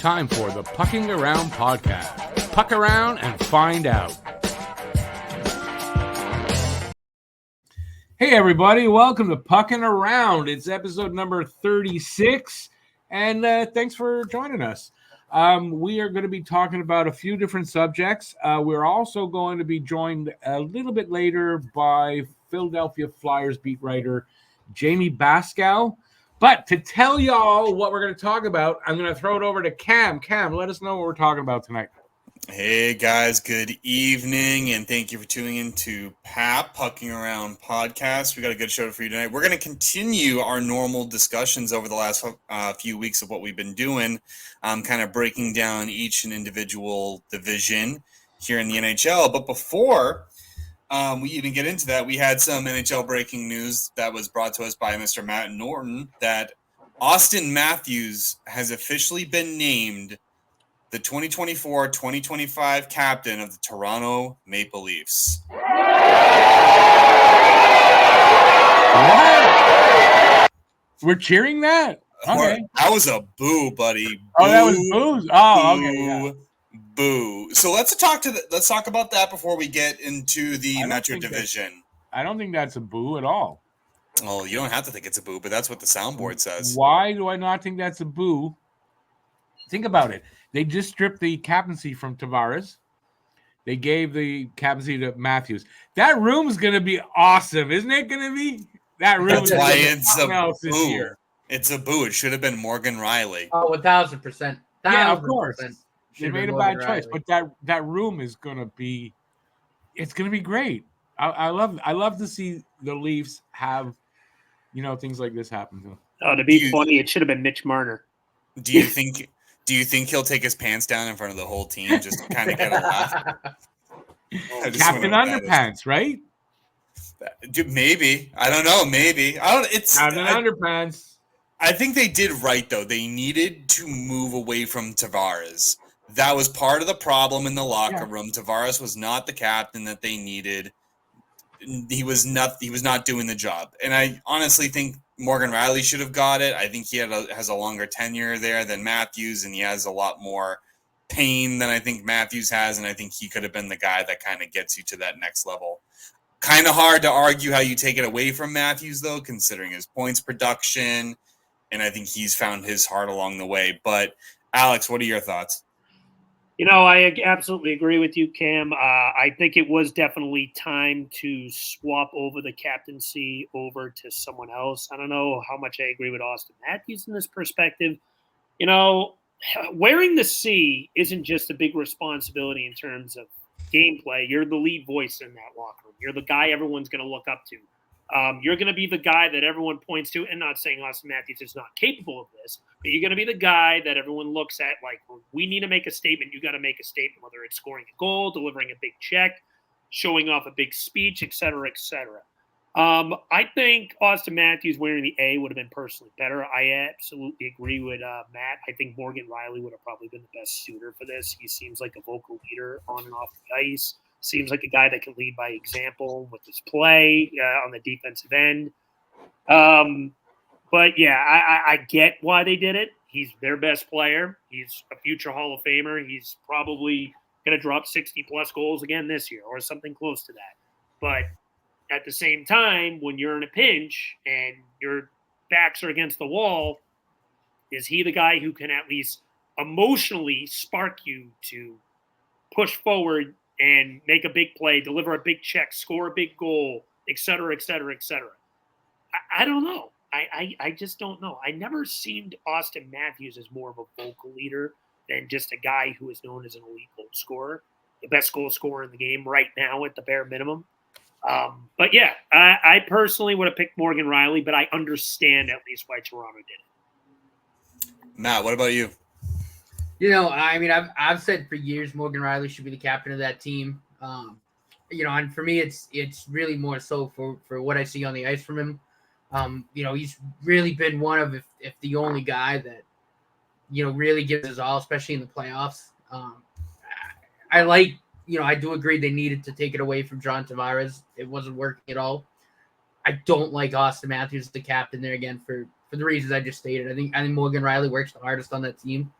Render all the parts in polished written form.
time for the Pucking Around podcast. Puck around and find out. Hey everybody, welcome to Pucking Around. It's episode number 36, and thanks for joining us. We are going to be talking about a few different subjects. We're also going to be joined a little bit later by Philadelphia Flyers beat writer Jamie Bascal. But to tell y'all what we're going to talk about, I'm going to throw it over to Cam. Cam, let us know what we're talking about tonight. Hey guys, good evening, and thank you for tuning in to Pucking Around podcast. We got a good show for you tonight. We're going to continue our normal discussions over the last few weeks of what we've been doing, kind of breaking down each and individual division here in the NHL. But before we even get into that, we had some NHL breaking news that was brought to us by Mr. Matt Norton that Austin Matthews has officially been named the 2024-2025 captain of the Toronto Maple Leafs. What? We're cheering that? Okay. That was a boo, buddy. Oh, that was boos? Oh, okay. Yeah. Boo. So let's talk about that before we get into the Metro Division. I don't think that's a boo at all. Well, you don't have to think it's a boo, but that's what the soundboard says. Why do I not think that's a boo? Think about it. They just stripped the captaincy from Tavares. They gave the captaincy to Matthews. That room is going to be awesome, isn't it going to be? That room That's is why it's a this year. It's a boo. It should have been Morgan Riley. Oh, 1,000%. Yeah, of course. They made a bad choice, but that room is going to be – it's going to be great. I love to see the Leafs have, things like this happen to them. Oh, to be funny, it should have been Mitch Marner. Do you think he'll take his pants down in front of the whole team just to kind of get a laugh? Captain Underpants, right? Dude, maybe. I don't know. Maybe. It's Captain Underpants. I think they did right, though. They needed to move away from Tavares. That was part of the problem in the locker room. Tavares was not the captain that they needed. He was not doing the job. And I honestly think Morgan Riley should have got it. I think he has a longer tenure there than Matthews, and he has a lot more pain than I think Matthews has, and I think he could have been the guy that kind of gets you to that next level. Kind of hard to argue how you take it away from Matthews, though, considering his points production, and I think he's found his heart along the way. But, Alex, what are your thoughts? I absolutely agree with you, Cam. I think it was definitely time to swap over the captaincy over to someone else. I don't know how much I agree with Austin Matthews in this perspective. Wearing the C isn't just a big responsibility in terms of gameplay. You're the lead voice in that locker room. You're the guy everyone's going to look up to. You're going to be the guy that everyone points to, and not saying Austin Matthews is not capable of this, but you're going to be the guy that everyone looks at like, we need to make a statement. You got to make a statement, whether it's scoring a goal, delivering a big check, showing off a big speech, et cetera, et cetera. I think Austin Matthews wearing the A would have been personally better. I absolutely agree with Matt. I think Morgan Riley would have probably been the best suitor for this. He seems like a vocal leader on and off the ice. Seems like a guy that can lead by example with his play on the defensive end. But, yeah, I get why they did it. He's their best player. He's a future Hall of Famer. He's probably going to drop 60-plus goals again this year or something close to that. But at the same time, when you're in a pinch and your backs are against the wall, is he the guy who can at least emotionally spark you to push forward and make a big play, deliver a big check, score a big goal, et cetera, et cetera, et cetera? I don't know. I just don't know. I never seemed Austin Matthews as more of a vocal leader than just a guy who is known as an elite goal scorer, the best goal scorer in the game right now at the bare minimum. But, yeah, I personally would have picked Morgan Riley, but I understand at least why Toronto did it. Matt, what about you? I've said for years Morgan Riley should be the captain of that team. And for me, it's really more so for what I see on the ice from him. He's really been one of, if the only guy that, really gives his all, especially in the playoffs. I do agree they needed to take it away from John Tavares. It wasn't working at all. I don't like Austin Matthews as the captain there again for the reasons I just stated. I think Morgan Riley works the hardest on that team.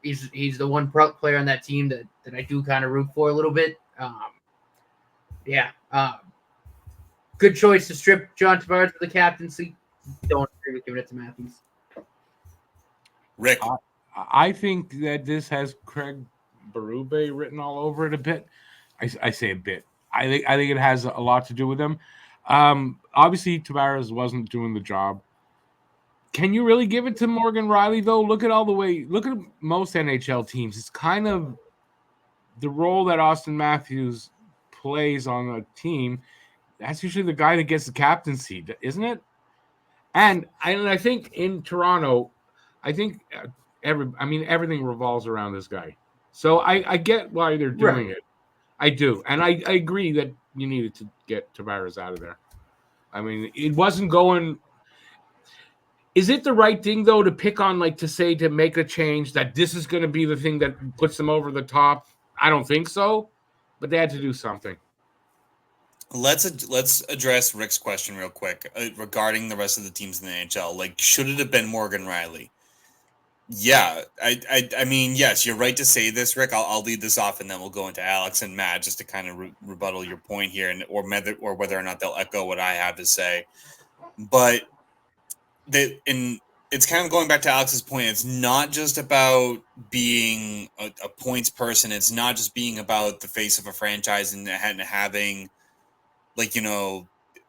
He's the one player on that team that I do kind of root for a little bit. Good choice to strip John Tavares of the captaincy. Don't agree with giving it to Matthews. Rick, I think that this has Craig Berube written all over it a bit. I say a bit. I think it has a lot to do with him. Obviously, Tavares wasn't doing the job. Can you really give it to Morgan Riley, though? Look at most NHL teams. It's kind of the role that Austin Matthews plays on a team. That's usually the guy that gets the captaincy, isn't it? And I think in Toronto, I think everything revolves around this guy. So I get why they're doing it. I do. And I agree that you needed to get Tavares out of there. I mean, it wasn't going. Is it the right thing, though, to pick on, to make a change that this is going to be the thing that puts them over the top? I don't think so, but they had to do something. Let's address Rick's question real quick regarding the rest of the teams in the NHL. Should it have been Morgan Riley? Yeah, I mean, yes, you're right to say this, Rick. I'll lead this off, and then we'll go into Alex and Matt just to kind of rebuttal your point here, or whether or not they'll echo what I have to say. But it's kind of going back to Alex's point. It's not just about being a points person. It's not just being about the face of a franchise and having,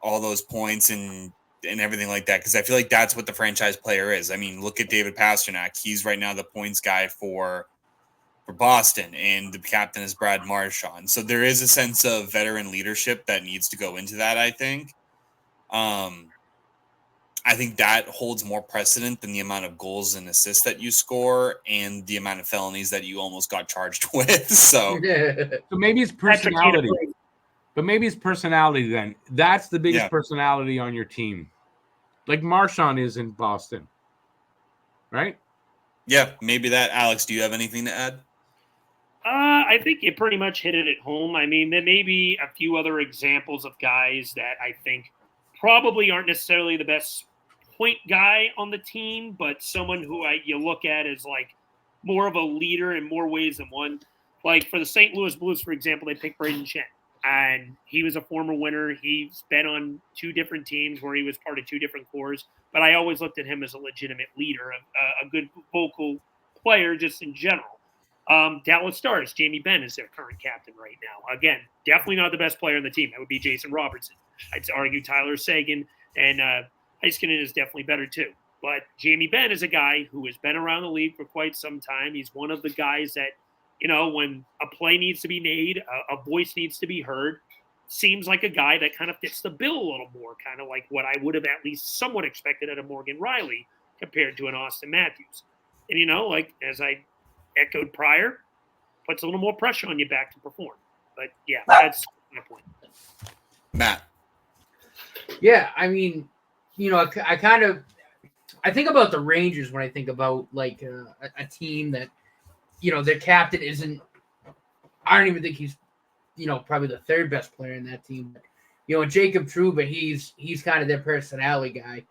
all those points and everything like that. Because I feel like that's what the franchise player is. I mean, look at David Pastrnak. He's right now the points guy for Boston, and the captain is Brad Marchand. So there is a sense of veteran leadership that needs to go into that, I think. I think that holds more precedent than the amount of goals and assists that you score and the amount of felonies that you almost got charged with. So maybe it's personality. But maybe it's personality then. That's the biggest personality on your team. Like Marchand is in Boston. Right? Yeah, maybe that. Alex, do you have anything to add? I think you pretty much hit it at home. I mean, there may be a few other examples of guys that I think probably aren't necessarily the best point guy on the team, but someone who you look at as more of a leader in more ways than one. Like for the St. Louis Blues, for example, they picked Braden Chen, and he was a former winner. He's been on two different teams where he was part of two different cores, but I always looked at him as a legitimate leader, a good vocal player just in general. Dallas Stars, Jamie Benn is their current captain right now. Again, definitely not the best player on the team. That would be Jason Robertson. I'd argue Tyler Seguin and Heiskanen is definitely better too. But Jamie Benn is a guy who has been around the league for quite some time. He's one of the guys that, when a play needs to be made, a voice needs to be heard, seems like a guy that kind of fits the bill a little more, kind of like what I would have at least somewhat expected out of Morgan Riley compared to an Austin Matthews. And, as I echoed prior, puts a little more pressure on you back to perform. But, yeah, that's my point. Matt. Yeah, I mean, I think about the Rangers when I think about a team that, their captain isn't. I don't even think he's, probably the third best player in that team. But, Jacob Trouba, he's kind of their personality guy.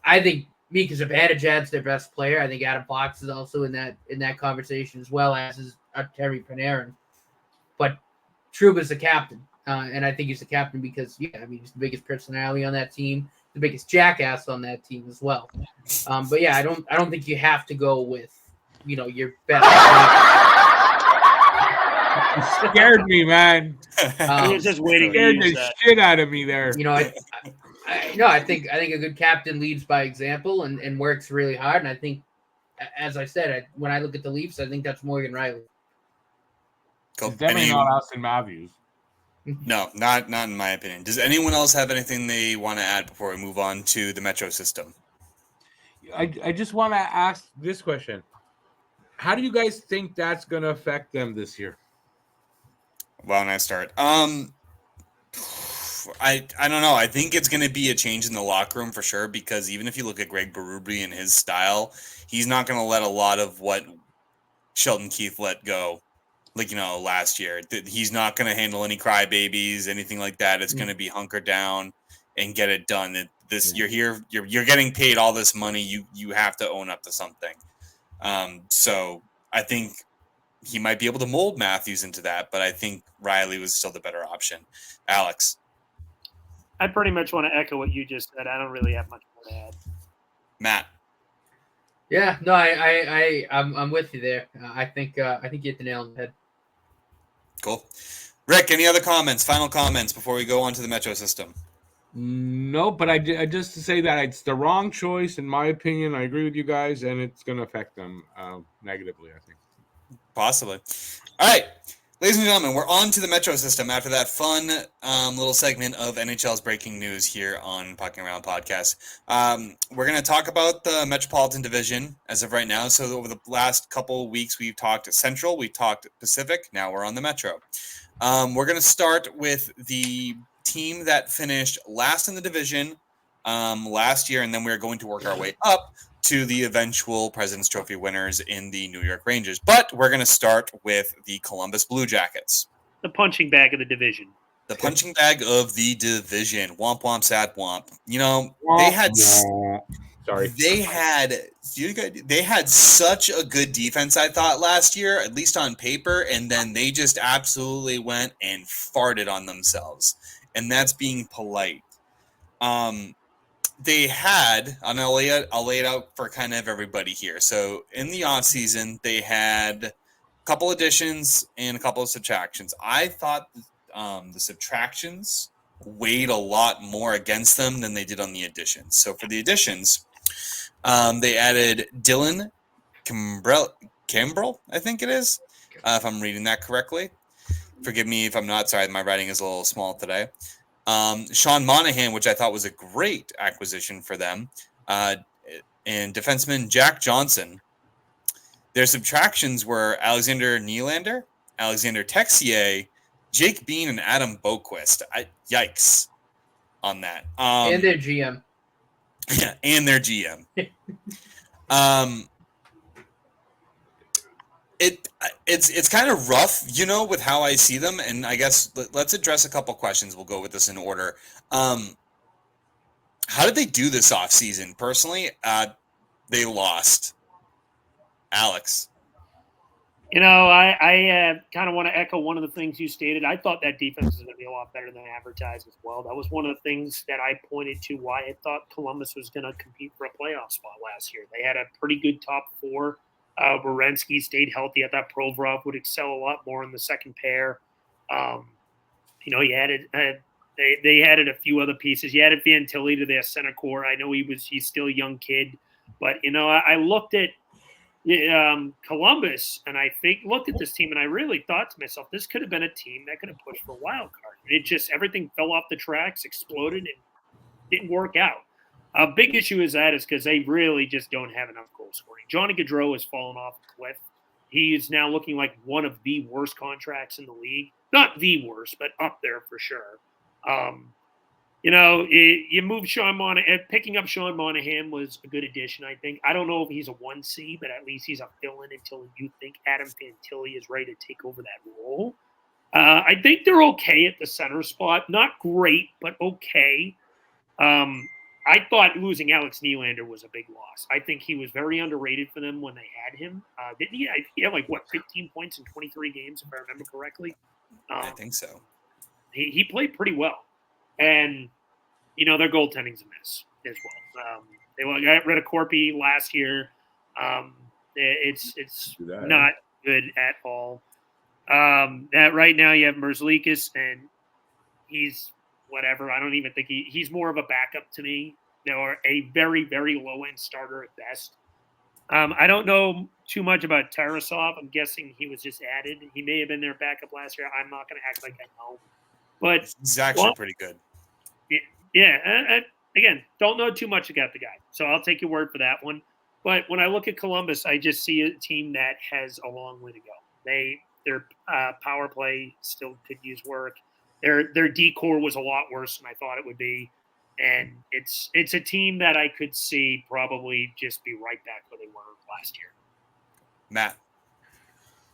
I think Mika Zibanejad's their best player. I think Adam Fox is also in that conversation as well as is Terry Panarin. But Trouba's the captain. And I think he's the captain because, he's the biggest personality on that team, the biggest jackass on that team as well. But yeah, I don't think you have to go with, your best. You scared me, man. You're just waiting. Scared the shit out of me there. I think a good captain leads by example and works really hard. And I think, as I said, when I look at the Leafs, I think that's Morgan Riley. It's definitely not Austin Matthews. No, not in my opinion. Does anyone else have anything they want to add before we move on to the Metro system? I just want to ask this question. How do you guys think that's going to affect them this year? Why don't I start? I don't know. I think it's going to be a change in the locker room for sure, because even if you look at Greg Berube and his style, he's not going to let a lot of what Sheldon Keefe let go. Last year, he's not going to handle any crybabies, anything like that. It's going to be hunker down and get it done. You're here, you're getting paid all this money. You have to own up to something. So I think he might be able to mold Matthews into that, but I think Riley was still the better option. Alex. I pretty much want to echo what you just said. I don't really have much more to add. Matt. Yeah, no, I'm with you there. I think you hit the nail on the head. Cool. Rick, any other comments? Final comments before we go on to the Metro system? No, but I just to say that it's the wrong choice in my opinion. I agree with you guys, and it's going to affect them negatively, I think. Possibly. All right, ladies and gentlemen, we're on to the Metro system after that fun little segment of NHL's breaking news here on Pucking Around Podcast. We're going to talk about the Metropolitan Division as of right now. So over the last couple of weeks, we've talked Central, we talked Pacific. Now we're on the Metro. We're going to start with the team that finished last in the division last year, and then we're going to work our way up to the eventual President's Trophy winners in the New York Rangers. But we're going to start with the Columbus Blue Jackets. The punching bag of the division. The punching bag of the division. Womp womp sad womp. You know, they had such a good defense, I thought, last year, at least on paper, and then they just absolutely went and farted on themselves. And that's being polite. They had, and I'll lay it out for kind of everybody here. So in the offseason, they had a couple additions and a couple of subtractions. I thought the subtractions weighed a lot more against them than they did on the additions. So for the additions, they added Dylan Cambrell, I think it is, if I'm reading that correctly. Forgive me if I'm not. Sorry, my writing is a little small today. Sean Monahan, which I thought was a great acquisition for them, and defenseman Jack Johnson. Their subtractions were Alexander Nylander, Alexander Texier, Jake Bean, and Adam Boquist. Yikes on that. And their GM. Yeah, and their GM. It's kind of rough, you know, with how I see them, and I guess let's address a couple questions. We'll go with this in order. How did they do this offseason? Personally, they lost. Alex. You know, I kind of want to echo one of the things you stated. I thought that defense was going to be a lot better than advertised as well. That was one of the things that I pointed to why I thought Columbus was going to compete for a playoff spot last year. They had a pretty good top four. Werenski stayed healthy. I thought Provorov would excel a lot more in the second pair. You know, you added they added a few other pieces. You added Fantilli to their center core. I know he's still a young kid, but you know, I looked at Columbus and I looked at this team and I really thought to myself, this could have been a team that could have pushed for a wild card. It just everything fell off the tracks, exploded, and didn't work out. A big issue is because they really just don't have enough goal scoring. Johnny Gaudreau has fallen off a cliff. He is now looking like one of the worst contracts in the league. Not the worst, but up there for sure. You know, you move Sean Monahan. Picking up Sean Monahan was a good addition, I think. I don't know if he's a 1C, but at least he's a fill-in until you think Adam Fantilli is ready to take over that role. I think they're okay at the center spot. Not great, but okay. I thought losing Alex Nylander was a big loss. I think he was very underrated for them when they had him. Didn't he? He had 15 points in 23 games, if I remember correctly. I think so. He played pretty well. And, you know, their goaltending's a mess as well. They got rid of Corpy last year. It's not good at all. That right now you have Merzlikis, and he's whatever. I don't even think he's more of a backup to me, or a very, very low-end starter at best. I don't know too much about Tarasov. I'm guessing he was just added. He may have been their backup last year. I'm not going to act like I know. But he's actually pretty good. Yeah. Again, don't know too much about the guy. So I'll take your word for that one. But when I look at Columbus, I just see a team that has a long way to go. Their power play still could use work. Their D-core was a lot worse than I thought it would be. And it's a team that I could see probably just be right back where they were last year. Matt.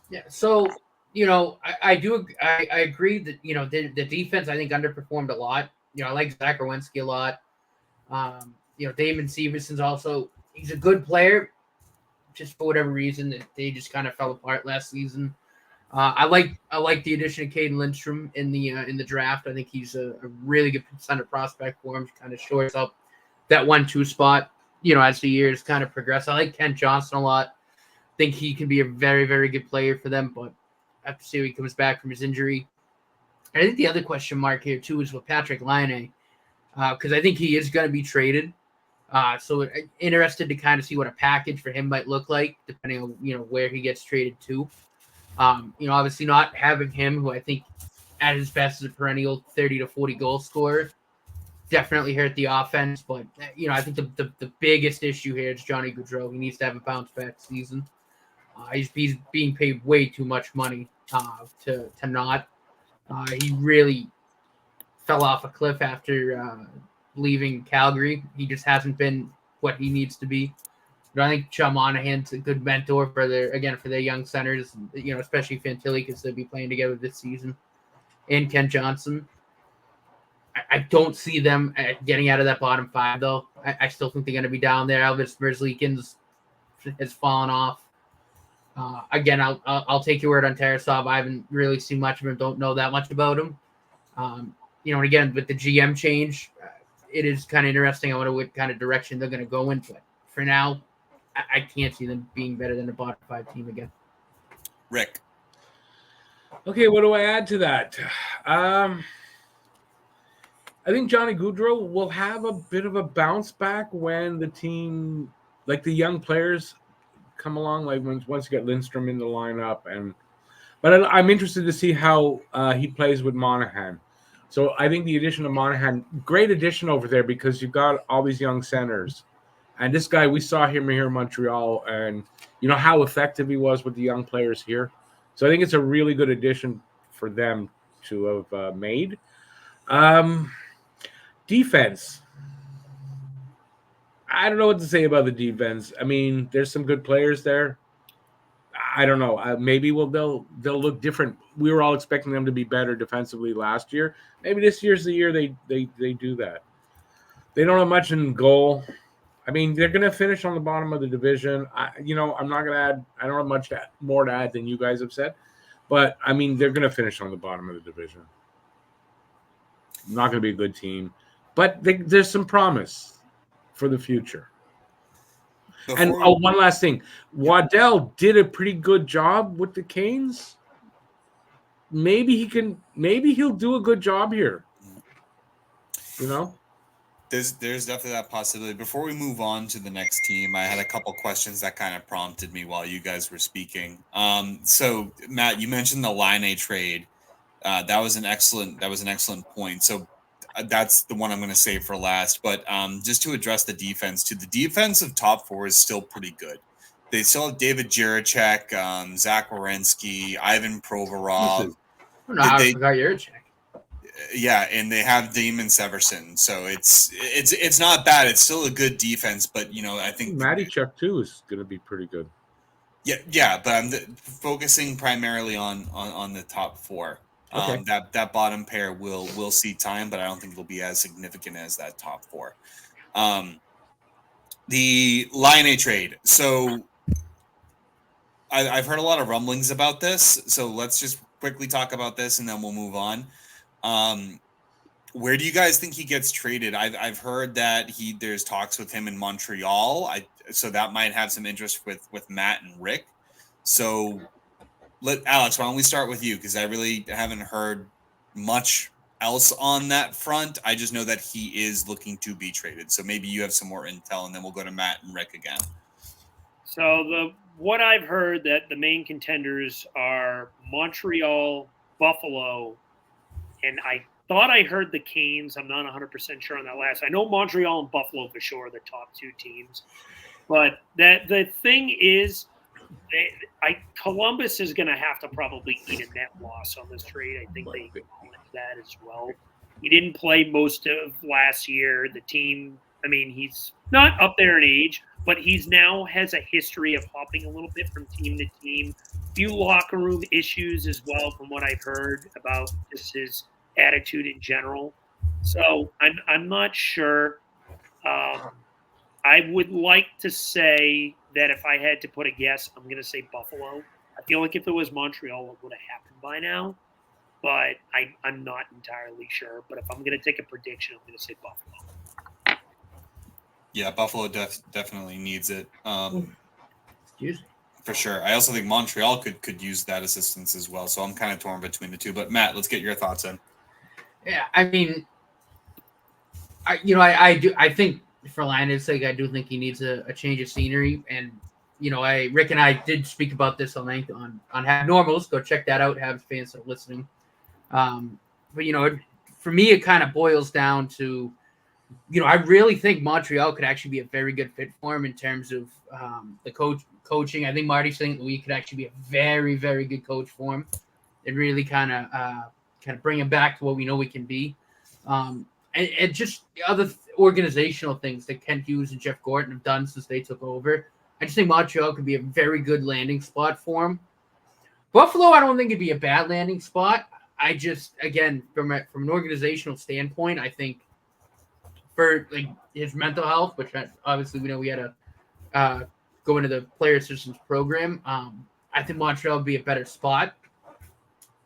Yeah, so, you know, I agree that, you know, the defense, I think, underperformed a lot. You know, I like Zach Werenski a lot. You know, Damon Severson's also, he's a good player, just for whatever reason that they just kind of fell apart last season. I like the addition of Caden Lindstrom in the draft. I think he's a really good center prospect for him. Kind of shores up that 1-2 spot, as the years kind of progress. I like Kent Johnson a lot. I think he can be a very, very good player for them, but I have to see when he comes back from his injury. And I think the other question mark here too is with Patrick Laine, because I think he is going to be traded. So interested to kind of see what a package for him might look like, depending on where he gets traded to. Obviously not having him, who I think at his best is a perennial 30 to 40 goal scorer, definitely hurt the offense. But I think the biggest issue here is Johnny Gaudreau. He needs to have a bounce back season. He's being paid way too much money to not. He really fell off a cliff after leaving Calgary. He just hasn't been what he needs to be. But I think Sean Monahan's a good mentor for their young centers, especially Fantilli, because they'll be playing together this season. And Kent Johnson. I don't see them getting out of that bottom five, though. I still think they're going to be down there. Elvis Merzlikins has fallen off. Again, I'll take your word on Tarasov. I haven't really seen much of him. Don't know that much about him. And again, with the GM change, it is kind of interesting. I wonder what kind of direction they're going to go in. But for now, I can't see them being better than the bottom five team again. Rick. Okay, what do I add to that? I think Johnny Gaudreau will have a bit of a bounce back when the team, like the young players, come along. Like once you get Lindstrom in the lineup, but I'm interested to see how he plays with Monahan. So I think the addition of Monahan, great addition over there because you've got all these young centers. And this guy, we saw him here in Montreal, and how effective he was with the young players here. So I think it's a really good addition for them to have made. Defense. I don't know what to say about the defense. I mean, there's some good players there. I don't know. Maybe they'll look different. We were all expecting them to be better defensively last year. Maybe this year's the year they do that. They don't have much in goal. I mean, they're going to finish on the bottom of the division. I'm not going to add. I don't have much more to add than you guys have said, but I mean, they're going to finish on the bottom of the division. Not going to be a good team, but there's some promise for the future. One last thing. Waddell did a pretty good job with the Canes. Maybe he'll do a good job here. There's definitely that possibility. Before we move on to the next team, I had a couple questions that kind of prompted me while you guys were speaking. So Matt, you mentioned the Laine trade. That was an excellent point. So that's the one I'm going to save for last. But just to address the defense, the defensive top four is still pretty good. They still have David Jiricek, Zach Werenski, Ivan Provorov. I forgot Jiricek. Yeah, and they have Damon Severson, so it's not bad. It's still a good defense, but I think Matty Chuck too is going to be pretty good. Yeah, but I'm focusing primarily on the top four. Okay. That bottom pair will see time, but I don't think it'll be as significant as that top four. The Laine trade. So I've heard a lot of rumblings about this, so let's just quickly talk about this, and then we'll move on. Where do you guys think he gets traded? I've heard that there's talks with him in Montreal. So that might have some interest with Matt and Rick. So Alex, why don't we start with you? Because I really haven't heard much else on that front. I just know that he is looking to be traded. So maybe you have some more intel, and then we'll go to Matt and Rick again. So what I've heard that the main contenders are Montreal, Buffalo, and I thought I heard the Canes. I'm not 100% sure on that last. I know Montreal and Buffalo for sure are the top two teams. But the thing is, Columbus is going to have to probably eat a net loss on this trade. I think they acknowledge that as well. He didn't play most of last year. The team, he's not up there in age, but he's now has a history of hopping a little bit from team to team. Few locker room issues as well, from what I've heard about just his attitude in general. So I'm not sure. I would like to say that if I had to put a guess, I'm going to say Buffalo. I feel like if it was Montreal, it would have happened by now. But I'm not entirely sure. But if I'm going to take a prediction, I'm going to say Buffalo. Yeah, Buffalo definitely needs it. Excuse me. For sure. I also think Montreal could use that assistance as well. So I'm kind of torn between the two. But Matt, let's get your thoughts in. Yeah, I mean, I think for Linus' sake, I do think he needs a change of scenery. And Rick and I did speak about this at length on Habs Normals. Go check that out, Habs fans that are listening. But for me, it kind of boils down to, I really think Montreal could actually be a very good fit for him in terms of the coaching. I think Marty St. Louis could actually be a very, very good coach for him. It really kind of bring him back to what we know we can be. And just the other organizational things that Kent Hughes and Jeff Gorton have done since they took over. I just think Montreal could be a very good landing spot for him. Buffalo, I don't think it'd be a bad landing spot. I just, again, from an organizational standpoint, I think for his mental health, which obviously we know we had to go into the player assistance program, I think Montreal would be a better spot.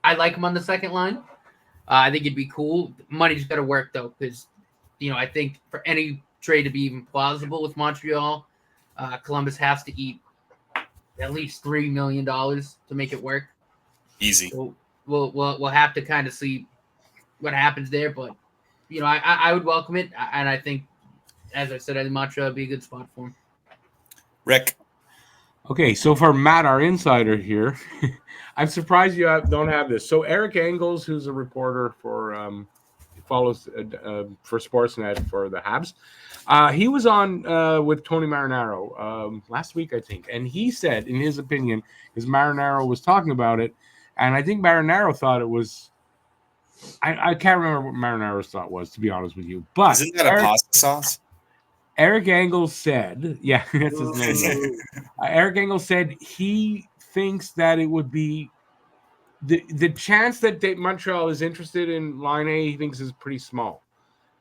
I like him on the second line. I think it'd be cool. Money's got to work, though, because, I think for any trade to be even plausible with Montreal, Columbus has to eat at least $3 million to make it work. Easy. So we'll have to kind of see what happens there. But, I would welcome it. And I think, as I said, I think Montreal would be a good spot for him. Rick. Okay, so for Matt, our insider here, I'm surprised you don't have this. So Eric Engels, who's a reporter for follows for Sportsnet for the Habs, he was on with Tony Marinaro last week, I think, and he said, in his opinion, because Marinaro was talking about it, and I think Marinaro thought it was. I can't remember what Marinaro's thought was, to be honest with you. But isn't that a pasta sauce? Eric Engels said, yeah, that's his name. Eric Engels said he thinks that it would be the chance that Montreal is interested in Line A, he thinks is pretty small.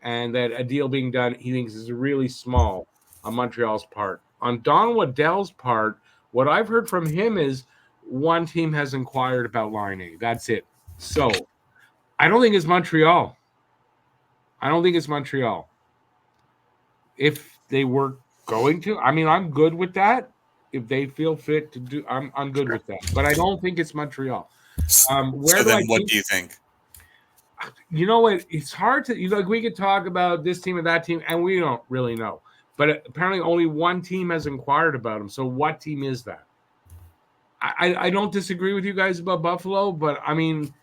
And that a deal being done, he thinks is really small on Montreal's part. On Don Waddell's part, what I've heard from him is one team has inquired about Line A. That's it. So I don't think it's Montreal. If they were going to, I mean, I'm good with that. If they feel fit to do, I'm good with that. But I don't think it's Montreal. What do you think? You know what? It's hard to we could talk about this team or that team, and we don't really know. But apparently, only one team has inquired about him. So, what team is that? I don't disagree with you guys about Buffalo, but I mean,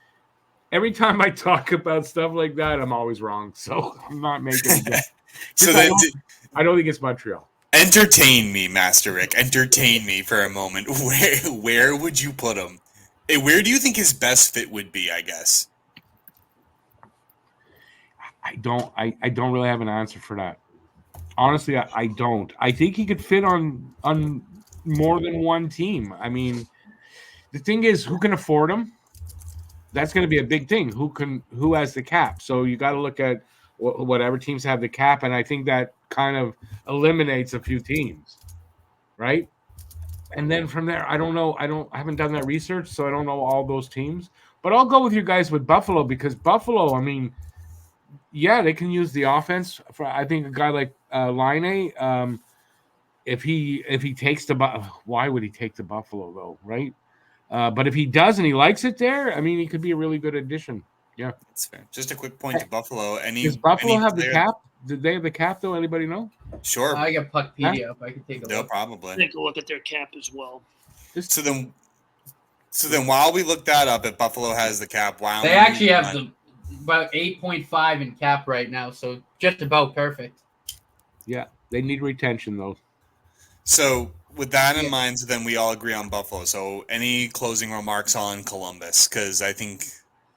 every time I talk about stuff like that, I'm always wrong. So I'm not making a guess. So then, I don't think it's Montreal. Entertain me, Master Rick. Entertain me for a moment. Where would you put him? Where do you think his best fit would be, I guess? I don't really have an answer for that. Honestly, I don't. I think he could fit on more than one team. I mean, the thing is, who can afford him? That's going to be a big thing. Who has the cap? So you got to look at whatever teams have the cap, and I think that kind of eliminates a few teams, right? And then from there, I don't know. I haven't done that research, so I don't know all those teams. But I'll go with you guys with Buffalo, because Buffalo, I mean, yeah, they can use the offense. I think a guy like Line A, if he takes why would he take the Buffalo though, right? But if he does and he likes it there, I mean, he could be a really good addition. Yeah, that's fair. Just a quick point to Buffalo. Does Buffalo have the cap? Did they have the cap though? Anybody know? Sure. I got Puckpedia up. I can take a look. Probably. Take a look at their cap as well. So then, while we look that up, if Buffalo has the cap, wow, they actually have about 8.5 in cap right now, so just about perfect. Yeah, they need retention though. So with that in mind, so then we all agree on Buffalo. So any closing remarks on Columbus? Because I think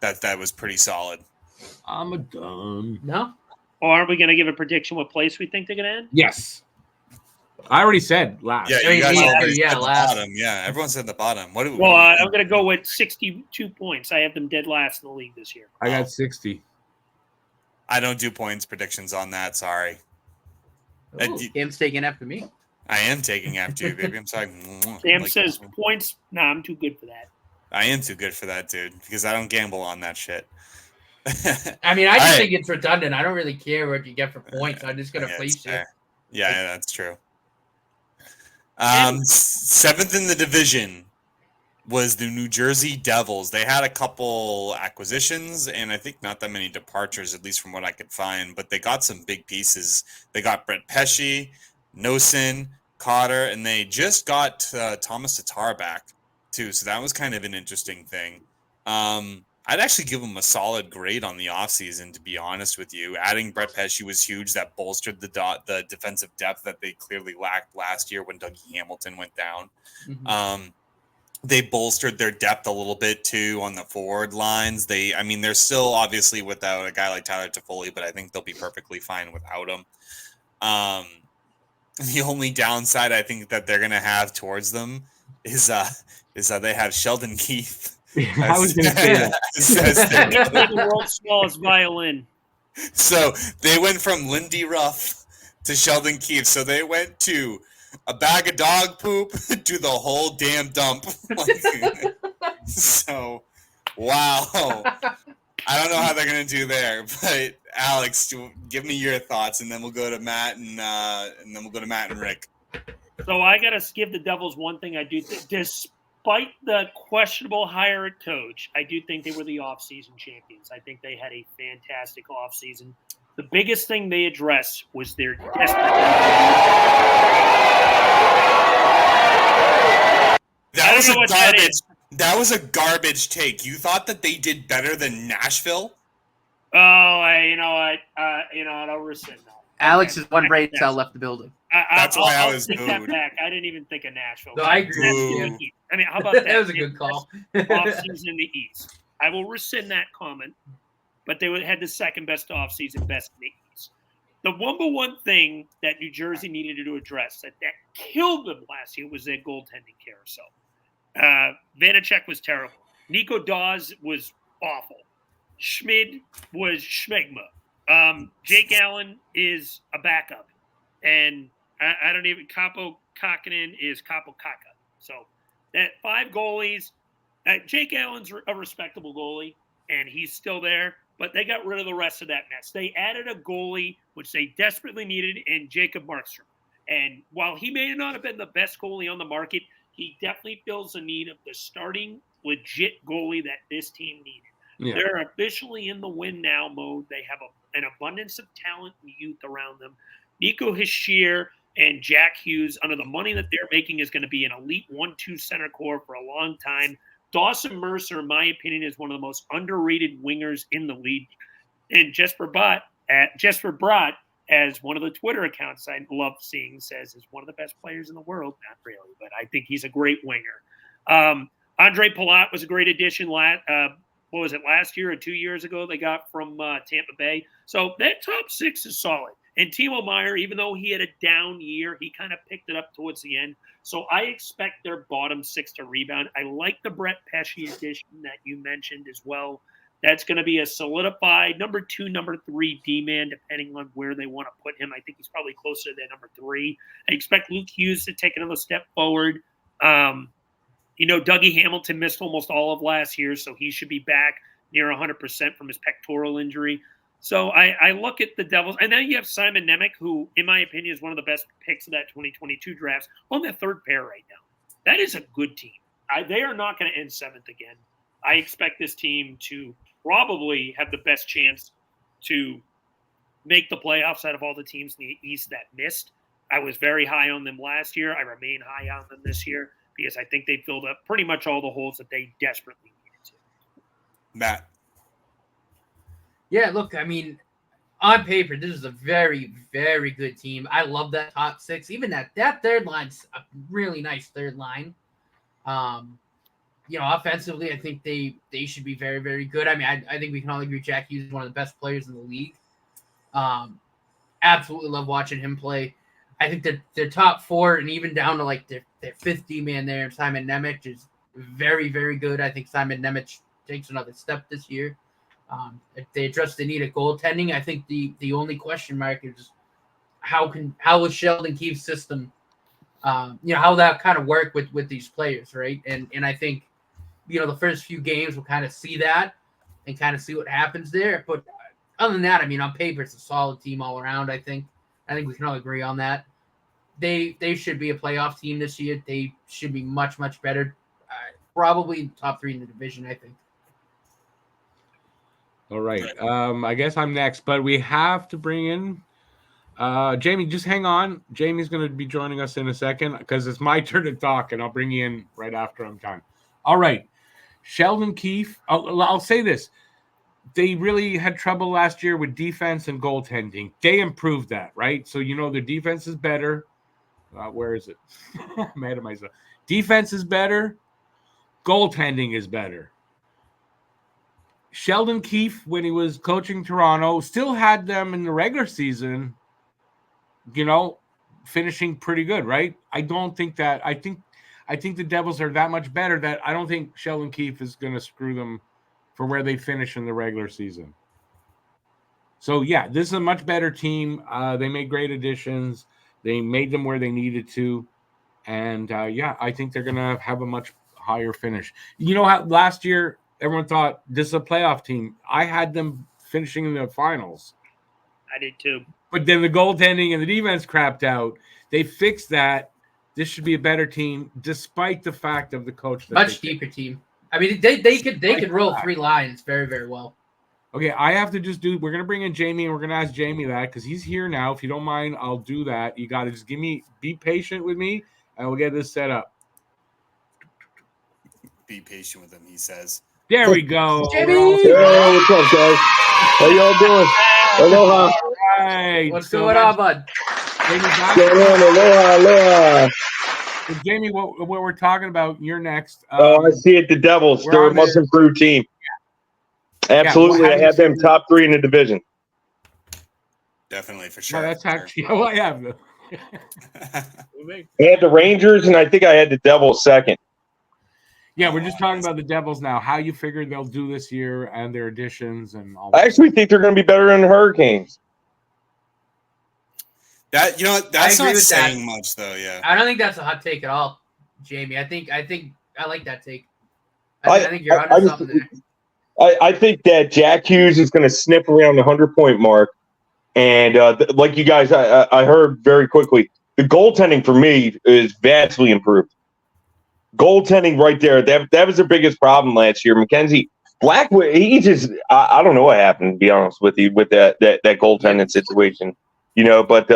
that was pretty solid. I'm a dumb. No. Or are we going to give a prediction what place we think they're going to end? Yes. I already said last. Yeah, you guys already said the last. bottom. Yeah, everyone said the bottom. I'm going to go with 62 points. I have them dead last in the league this year. I got 60. I don't do points predictions on that. Sorry. Game's taken after me. I am taking after you, baby. I'm sorry. Sam says points. Nah, I'm too good for that. I am too good for that, dude, because I don't gamble on that shit. I mean, I just think it's redundant. I don't really care what you get for points. I'm just gonna face you. Yeah, that's true. Seventh in the division was the New Jersey Devils. They had a couple acquisitions and I think not that many departures, at least from what I could find, but they got some big pieces. They got Brett Pesce, Nosen, Cotter, and they just got Thomas Tatar back too. So that was kind of an interesting thing. I'd actually give them a solid grade on the offseason, to be honest with you. Adding Brett Pesce was huge. That bolstered the defensive depth that they clearly lacked last year when Dougie Hamilton went down. Mm-hmm. They bolstered their depth a little bit too on the forward lines. They're still obviously without a guy like Tyler Toffoli, but I think they'll be perfectly fine without him. The only downside I think that they're gonna have towards them is they have Sheldon Keefe. I was gonna say that. The world's smallest violin. So they went from Lindy Ruff to Sheldon Keefe. So they went to a bag of dog poop to the whole damn dump. So, wow. I don't know how they're going to do there, but Alex, give me your thoughts, and then we'll go to Matt and Rick. So I got to give the Devils one thing I do. Despite the questionable hire at coach, I do think they were the offseason champions. I think they had a fantastic offseason. The biggest thing they addressed was their That was a garbage take. You thought that they did better than Nashville? Oh, you know what? I'll rescind that. Alex is one brain cell left the building. That's why I was take that back. I didn't even think of Nashville. No, I agree. I mean, how about that? That was a good call. Offseason in the East. I will rescind that comment. But they had the second best offseason, best in the East. The number one thing that New Jersey needed to address that killed them last year was their goaltending carousel. Vanacek was terrible. Nico Dawes was awful. Schmid was schmegma. Jake Allen is a backup. And I don't even – Capo Kakinen is Capo Kaka. So that 5 goalies Jake Allen's a respectable goalie, and he's still there. But they got rid of the rest of that mess. They added a goalie, which they desperately needed, in Jacob Markstrom. And while he may not have been the best goalie on the market, he definitely fills the need of the starting legit goalie that this team needed. Yeah. They're officially in the win now mode. They have an abundance of talent and youth around them. Nico Hischier and Jack Hughes, under the money that they're making, is going to be an elite 1-2 center core for a long time. Dawson Mercer, in my opinion, is one of the most underrated wingers in the league. And Jesper Bratt, as one of the Twitter accounts I love seeing, says is one of the best players in the world. Not really, but I think he's a great winger. Andre Palat was a great addition. Last year or 2 years ago they got from Tampa Bay. So that top 6 is solid. And Timo Meier, even though he had a down year, he kind of picked it up towards the end. So I expect their bottom 6 to rebound. I like the Brett Pesce addition that you mentioned as well. That's going to be a solidified number 2, number 3 D-man, depending on where they want to put him. I think he's probably closer to their number 3. I expect Luke Hughes to take another step forward. Dougie Hamilton missed almost all of last year, so he should be back near 100% from his pectoral injury. So I look at the Devils, and then you have Simon Nemec, who, in my opinion, is one of the best picks of that 2022 draft, on their third pair right now. That is a good team. They are not going to end 7th again. I expect this team to probably have the best chance to make the playoffs out of all the teams in the East that missed. I was very high on them last year. I remain high on them this year because I think they filled up pretty much all the holes that they desperately needed to. Matt. Yeah, look, I mean, on paper, this is a very, very good team. I love that top 6. Even that third line's a really nice third line. Offensively, I think they should be very, very good. I mean, I think we can all agree Jack Hughes is one of the best players in the league. Absolutely love watching him play. I think that their top 4 and even down to like their 5th D-man there, Simon Nemec, is very, very good. I think Simon Nemec takes another step this year. If they address the need of goaltending, I think the only question mark is how is Sheldon Keefe's system how that kind of work with these players, right? And I think, the first few games we'll kind of see that and kind of see what happens there. But other than that, I mean, on paper, it's a solid team all around. I think we can all agree on that. They should be a playoff team this year. They should be much, much better. Probably top 3 in the division, I think. All right. I guess I'm next, but we have to bring in Jamie. Just hang on. Jamie's going to be joining us in a second because it's my turn to talk, and I'll bring you in right after I'm done. All right. Sheldon Keefe. I'll say this. They really had trouble last year with defense and goaltending. They improved that, right? So, their defense is better. Where is it? I'm mad at myself. Defense is better. Goaltending is better. Sheldon Keefe, when he was coaching Toronto, still had them in the regular season, finishing pretty good, right? I don't think that. I think the Devils are that much better that I don't think Sheldon Keefe is going to screw them for where they finish in the regular season. So, yeah, this is a much better team. They made great additions. They made them where they needed to. And, I think they're going to have a much higher finish. How last year everyone thought this is a playoff team. I had them finishing in the finals. I did too. But then the goaltending and the defense crapped out. They fixed that. This should be a better team, despite the fact of the coach. Much deeper team. I mean, they could roll 3 lines very, very well. Okay, I have to just we're going to bring in Jamie, and we're going to ask Jamie that because he's here now. If you don't mind, I'll do that. You got to just be patient with me, and we'll get this set up. Be patient with him, he says. There we go. Jamie! Hey, what's up, guys? How y'all doing? Aloha. All right. What's going on, bud? What's going on? Aloha. So Jamie, what we're talking about, you're next. I see it. The Devils. They're a much improved team. Yeah. Absolutely. I have them top 3 in the division. Definitely, for sure. No, that's actually how I have them. I had the Rangers, and I think I had the Devils second. Yeah, we're just talking about the Devils now. How you figure they'll do this year and their additions and all that. I actually think they're going to be better than the Hurricanes. That's not saying much, though. Yeah, I don't think that's a hot take at all, Jamie. I think I like that take. I think you're onto something there. I think that Jack Hughes is going to snip around the 100-point mark, and like you guys, I heard very quickly, the goaltending for me is vastly improved. Goaltending right there, that was their biggest problem last year. Mackenzie Blackwood, he just I don't know what happened, to be honest with you, with that goaltending situation, but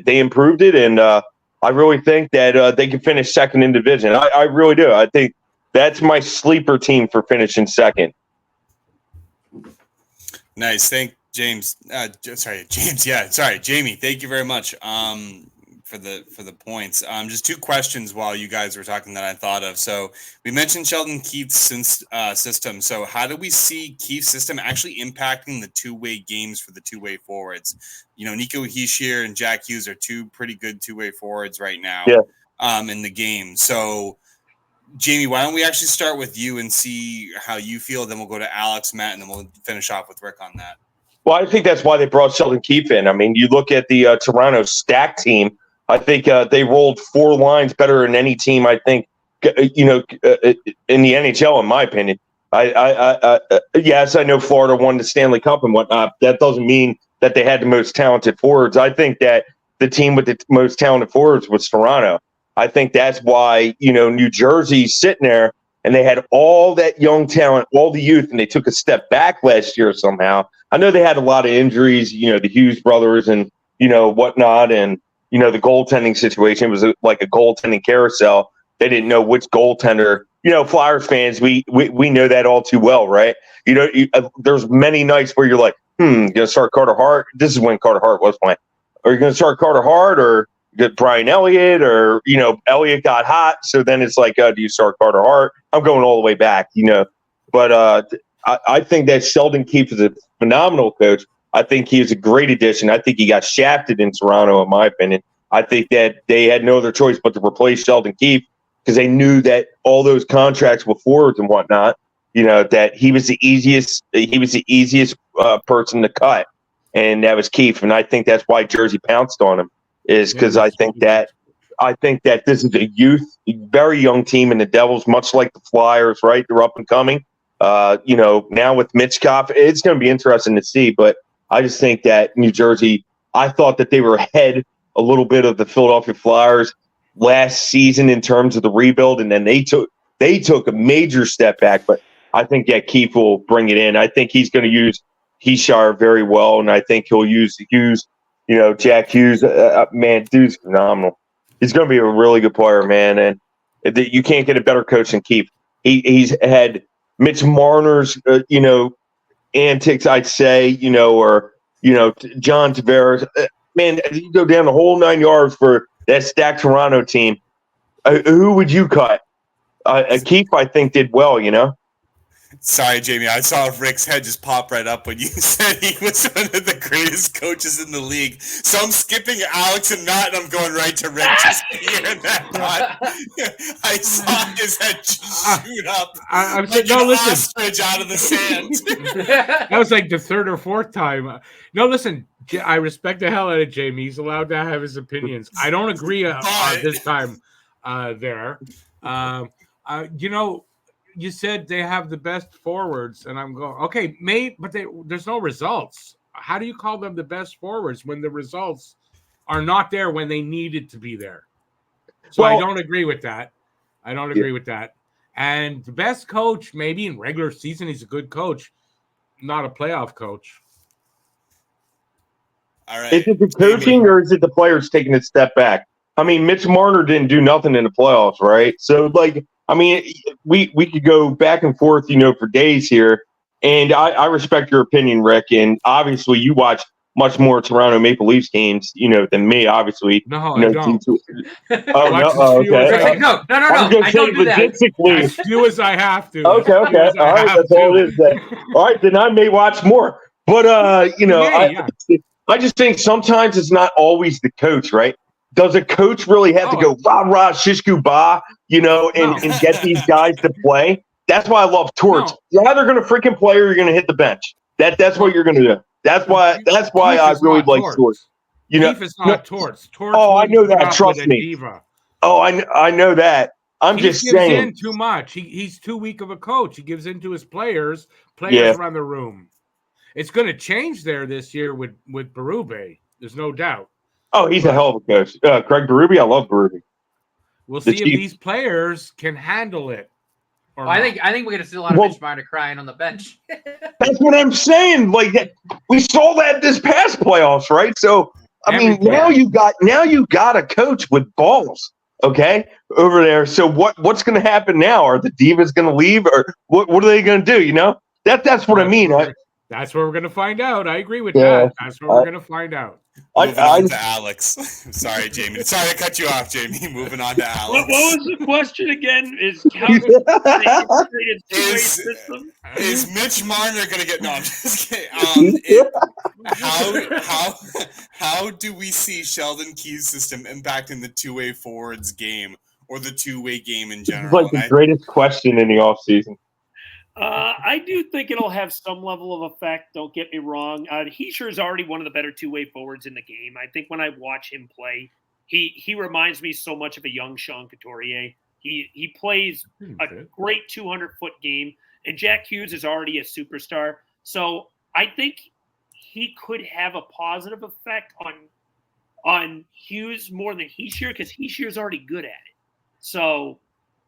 they improved it, and I really think that they can finish second in division. I really do. I think that's my sleeper team for finishing second. Nice. Thank James. James. Yeah. Sorry, Jamie. Thank you very much. For the points. Just 2 questions while you guys were talking that I thought of. So we mentioned Sheldon Keefe's system. So how do we see Keefe's system actually impacting the 2-way games for the 2-way forwards? Nico Hischier and Jack Hughes are 2 pretty good 2-way forwards right now. Yeah. In the game. So Jamie, why don't we actually start with you and see how you feel? Then we'll go to Alex, Matt, and then we'll finish off with Rick on that. Well, I think that's why they brought Sheldon Keefe in. I mean, you look at the Toronto stack team. I think they rolled 4 lines better than any team, I think, in the NHL, in my opinion. Yes, I know Florida won the Stanley Cup and whatnot. That doesn't mean that they had the most talented forwards. I think that the team with the most talented forwards was Toronto. I think that's why, New Jersey's sitting there and they had all that young talent, all the youth, and they took a step back last year somehow. I know they had a lot of injuries, the Hughes brothers and, whatnot, and, the goaltending situation was like a goaltending carousel. They didn't know which goaltender. Flyers fans, we know that all too well, right? There's many nights where you're like, you're going to start Carter Hart. This is when Carter Hart was playing. Are you going to start Carter Hart or get Brian Elliott or, Elliott got hot. So then it's like, do you start Carter Hart? I'm going all the way back, But I think that Sheldon Keefe is a phenomenal coach. I think he is a great addition. I think he got shafted in Toronto, in my opinion. I think that they had no other choice but to replace Sheldon Keefe because they knew that all those contracts with forwards and whatnot, that he was the easiest person to cut, and that was Keefe. And I think that's why Jersey pounced on him, is because I think that I think that this is a very young team, and the Devils, much like the Flyers, right? They're up and coming. Now with Mitchkov, it's going to be interesting to see. But I just think that New Jersey, I thought that they were ahead a little bit of the Philadelphia Flyers last season in terms of the rebuild, and then they took a major step back. But I think that Keefe will bring it in. I think he's going to use Heeshire very well, and I think he'll use Hughes. Jack Hughes, man, dude's phenomenal. He's going to be a really good player, man, and you can't get a better coach than Keefe. He's had Mitch Marner's, antics, I'd say, or John Tavares. Man, you go down the whole 9 yards for that stacked Toronto team. Who would you cut? Keefe, I think, did well. Sorry, Jamie. I saw Rick's head just pop right up when you said he was one of the greatest coaches in the league. So I'm skipping Alex and Matt, and I'm going right to Rick just hearing that thought. I saw his head just shoot up I'm like saying, an ostrich out of the sand. That was like the third or fourth time. No, listen, I respect the hell out of Jamie. He's allowed to have his opinions. I don't agree this time there. You said they have the best forwards, and I'm going, okay, but there's no results. How do you call them the best forwards when the results are not there when they needed to be there? So I don't agree with that. And the best coach, maybe in regular season, he's a good coach, not a playoff coach. All right. Is it the coaching or is it the players taking a step back? I mean, Mitch Marner didn't do nothing in the playoffs, right? So, we could go back and forth, for days here. And I respect your opinion, Rick. And obviously, you watch much more Toronto Maple Leafs games, than me. Obviously, no, I don't. Okay. No. I don't do that. As few as I have to. Okay. All right, that's all it is. Then. All right, then I may watch more. But I just think sometimes it's not always the coach, right? Does a coach really have to go rah shishku ba, and get these guys to play? That's why I love Torts. You're either going to freaking play or you're going to hit the bench. That's what you're going to do. That's why I really like Torts. Keefe is not Torts. I know that. Trust me. Diva. I know that. I'm just saying. He gives in too much. He's too weak of a coach. He gives in to his players. Players run the room. It's going to change there this year with Berube. There's no doubt. Oh, he's a hell of a coach. Craig Berube, I love Berube. We'll see if these players can handle it. I think we're going to see a lot of Mitch Marner crying on the bench. That's what I'm saying. We saw that this past playoffs, right? So, now you got a coach with balls, okay, over there. So what's going to happen now? Are the Divas going to leave, or what are they going to do? That's what I mean. That's what we're going to find out. I agree with that. That's what we're going to find out. Moving on to Alex. Sorry, Jamie. Sorry to cut you off, Jamie. Moving on to Alex. What was the question again? Is Mitch Marner going to get? No, I'm just kidding. How do we see Sheldon Keefe's system impacting the two-way forwards game or the two-way game in general? It's like the greatest question in the offseason. I do think it'll have some level of effect. Don't get me wrong. Heischer is already one of the better two-way forwards in the game. I think when I watch him play, he reminds me so much of a young Sean Couturier. He plays a great 200-foot game, and Jack Hughes is already a superstar. So I think he could have a positive effect on Hughes more than Heischer because Heischer is already good at it. So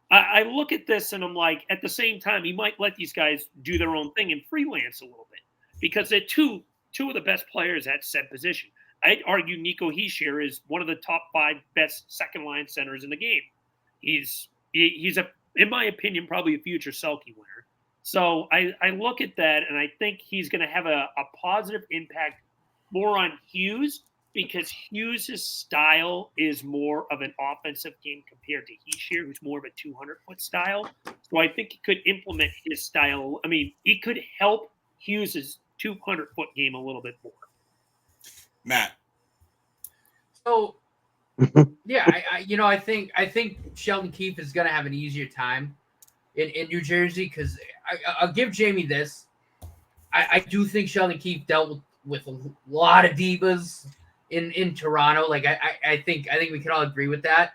I look at this and I'm like, at the same time, he might let these guys do their own thing and freelance a little bit because they're two of the best players at said position. I'd argue Nico Heischer is one of the top 5 best second-line centers in the game. He's in my opinion, probably a future Selke winner. So I look at that and I think he's going to have a positive impact more on Hughes because Hughes' style is more of an offensive game compared to Heischer, who's more of a 200-foot style. So I think he could implement his style. I mean, he could help Hughes' 200-foot game a little bit more. Matt. So, yeah, I think Sheldon Keefe is going to have an easier time in New Jersey because I'll give Jamie this. I do think Sheldon Keefe dealt with a lot of divas in Toronto. Like I think we can all agree with that.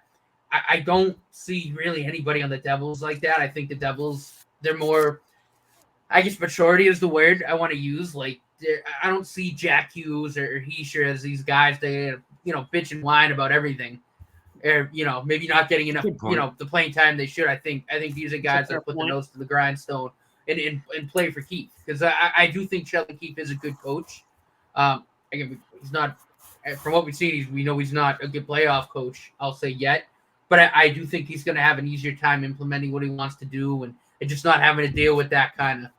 I don't see really anybody on the Devils like that. I think the Devils, they're more, I guess maturity is the word I want to use. Like, I don't see Jack Hughes or Heischer as these guys that, bitch and whine about everything. Or, maybe not getting enough, the playing time they should. I think these are guys that put the nose to the grindstone and play for Keith. Because I do think Sheldon Keefe is a good coach. Again, he's not, from what we've seen, we know he's not a good playoff coach, I'll say yet. But I do think he's going to have an easier time implementing what he wants to do and just not having to deal with that kind of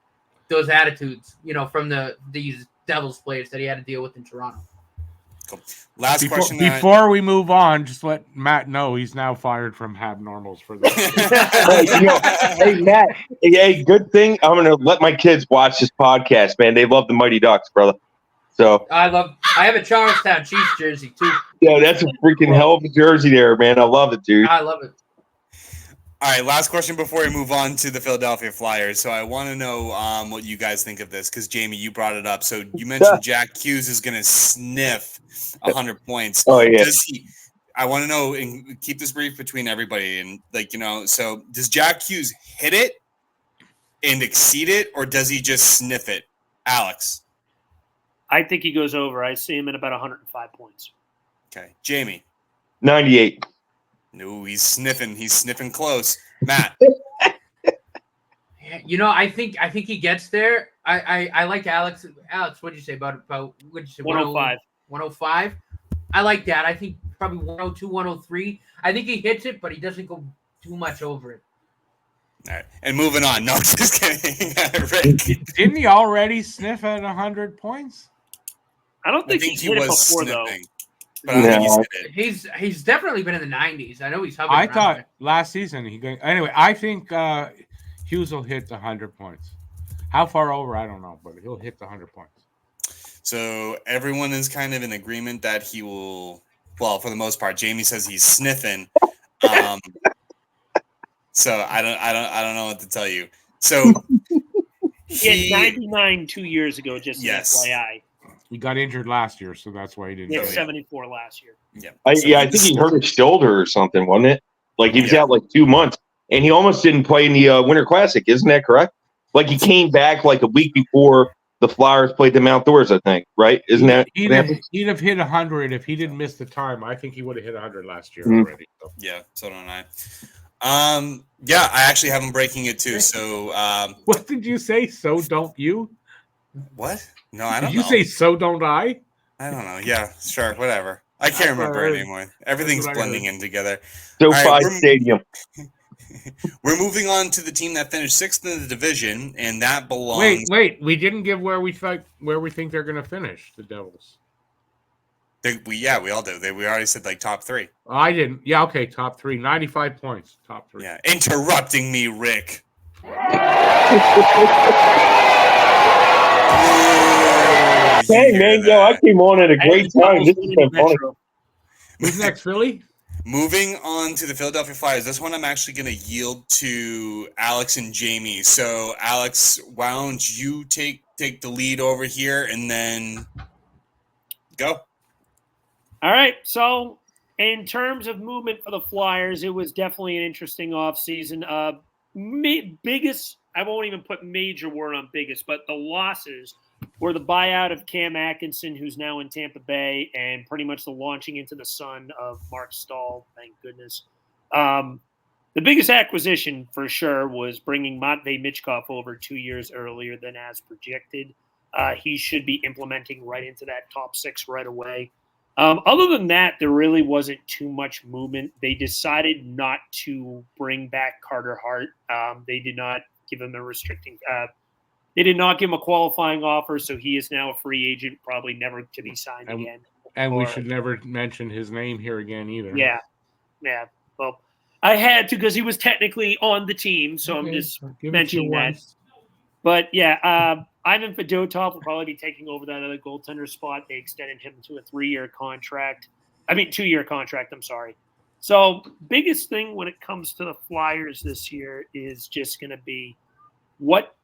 those attitudes, from these Devils players that he had to deal with in Toronto. Cool. Last question. Before we move on, just let Matt know he's now fired from Habnormals for this. Hey, Matt. Hey, good thing I'm going to let my kids watch this podcast, man. They love the Mighty Ducks, brother. So I have a Charlestown Chiefs jersey too. Yeah, that's a freaking hell of a jersey there, man. I love it, dude. I love it. All right, last question before we move on to the Philadelphia Flyers. So I want to know what you guys think of this, because Jamie, you brought it up. So you mentioned Jack Hughes is going to sniff 100 points. Oh yeah. I want to know, and keep this brief between everybody, and so does Jack Hughes hit it and exceed it, or does he just sniff it? Alex. I think he goes over. I see him at about 105 points. Okay. Jamie. 98. No, he's sniffing. He's sniffing close. Matt. I think he gets there. I like Alex. Alex, what did you say about what did you say? 105. 105. I like that. I think probably 102, 103. I think he hits it, but he doesn't go too much over it. All right. And moving on. No, just kidding. Rick. Didn't he already sniff at 100 points? I don't think he hit it before, though. But I think he's definitely been in the 90s. I know he's hovering. I thought last season anyway. I think Hughes will hit the 100 points. How far over, I don't know, but he'll hit the 100 points. So everyone is kind of in agreement that he will. Well, for the most part, Jamie says he's sniffing. So I don't know what to tell you. So he had 99 2 years ago. Just FYI. He got injured last year, so that's why he didn't. He had 74 last year. Yeah, I think he hurt his shoulder or something, wasn't it? Like he was out like 2 months, and he almost didn't play in the Winter Classic. Isn't that correct? Like he came back like a week before the Flyers played them outdoors. I think, right? Isn't that? He'd have hit 100 if he didn't miss the time. I think he would have hit 100 last year already. So. Yeah, so don't I. Yeah, I actually have him breaking it too. So, what did you say? So don't you? What? No, I don't know. Did you say so don't I? I don't know. Yeah, sure, whatever. I can't remember anymore. Everything's blending in together. SoFi Stadium. We're moving on to the team that finished 6th in the division, and that belongs. Wait. We didn't give where we think they're going to finish. The Devils. We all do. We already said like top 3. I didn't. Yeah, okay, top 3. 95 points. Top 3. Yeah, interrupting me, Rick. Hey man, I came on at a great time. This has been funny. Who's next, Philly? Moving on to the Philadelphia Flyers. This one I'm actually going to yield to Alex and Jamie. So, Alex, why don't you take the lead over here and then go? All right. So, in terms of movement for the Flyers, it was definitely an interesting offseason. Biggest, I won't even put major word on biggest, but the losses were the buyout of Cam Atkinson, who's now in Tampa Bay, and pretty much the launching into the sun of Mark Stahl, thank goodness. The biggest acquisition for sure was bringing Matvei Michkov over 2 years earlier than as projected. He should be implementing right into that top 6 right away. Other than that, there really wasn't too much movement. They decided not to bring back Carter Hart. They did not give him a restricting they did not give him a qualifying offer, so he is now a free agent, probably never to be signed again. And we should never mention his name here again either. Yeah. Well, I had to because he was technically on the team, so I'm just mentioning that. But yeah, Ivan Fedotov will probably be taking over that other goaltender spot. They extended him to a 2-year contract. I'm sorry. So biggest thing when it comes to the Flyers this year is just going to be what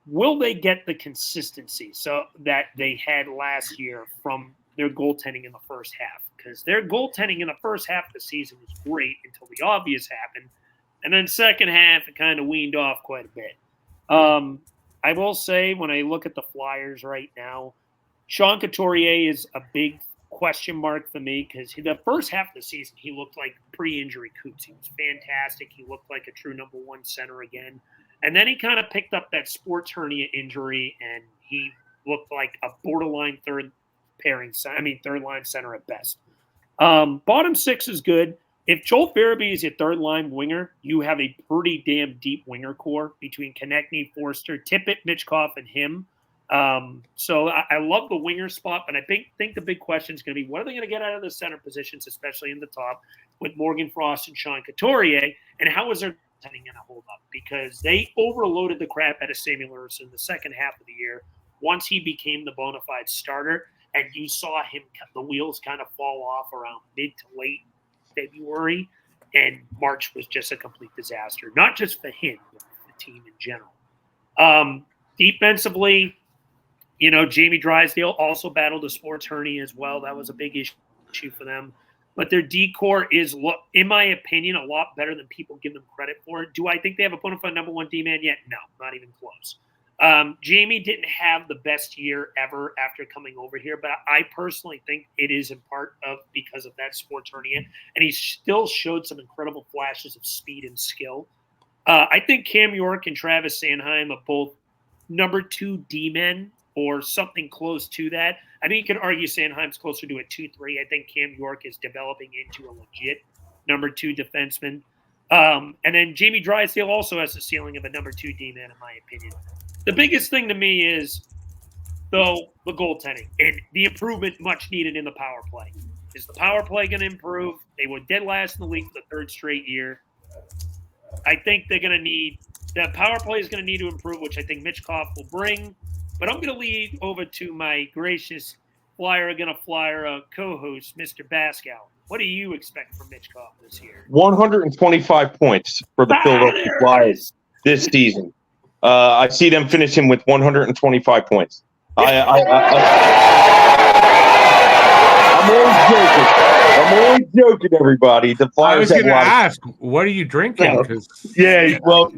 will they get the consistency so that they had last year from their goaltending in the first half? because their goaltending in the first half of the season was great until the obvious happened. And then second half, it kind of weaned off quite a bit. I will say, when I look at the Flyers right now, Sean Couturier is a big question mark for me because the first half of the season, he looked like pre-injury Coots. He was fantastic. He looked like a true number one center again. And then he kind of picked up that sports hernia injury, and he looked like a borderline third line center at best. Bottom six is good. If Joel Farabee is your third line winger, you have a pretty damn deep winger core between Konechny, Forster, Tippett, Mitchkov, and him. So I love the winger spot, but I think the big question is going to be, what are they going to get out of the center positions, especially in the top, with Morgan Frost and Sean Couturier, and how is their goaltending going to hold up? Because they overloaded the crap out of Samuel Ersson in the second half of the year once he became the bona fide starter, and you saw the wheels kind of fall off around mid to late February, and March was just a complete disaster, not just for him, but for the team in general. Defensively, Jamie Drysdale also battled a sports hernia as well. That was a big issue for them. But their D-core is, in my opinion, a lot better than people give them credit for. Do I think they have a bona fide number one D-man yet? No, not even close. Jamie didn't have the best year ever after coming over here, but I personally think it is in part because of that sports hernia, and he still showed some incredible flashes of speed and skill. I think Cam York and Travis Sanheim are both number two D-men or something close to that. I think you could argue Sanheim's closer to a 2-3. I think Cam York is developing into a legit number two defenseman. And then Jamie Drysdale also has the ceiling of a number two D-man, in my opinion. The biggest thing to me is, though, the goaltending and the improvement much needed in the power play. Is the power play going to improve? They were dead last in the league for the third straight year. I think they're going to need – the power play is going to need to improve, which I think Mitchkov will bring. But I'm going to lead over to my gracious Flyer co-host, Mr. Baskow. What do you expect from Mitchkov this year? 125 points for the Philadelphia Flyers this season. I see them finishing with 125 points. I'm always joking, everybody. The Flyers. I was going to ask, what are you drinking? Yeah, well,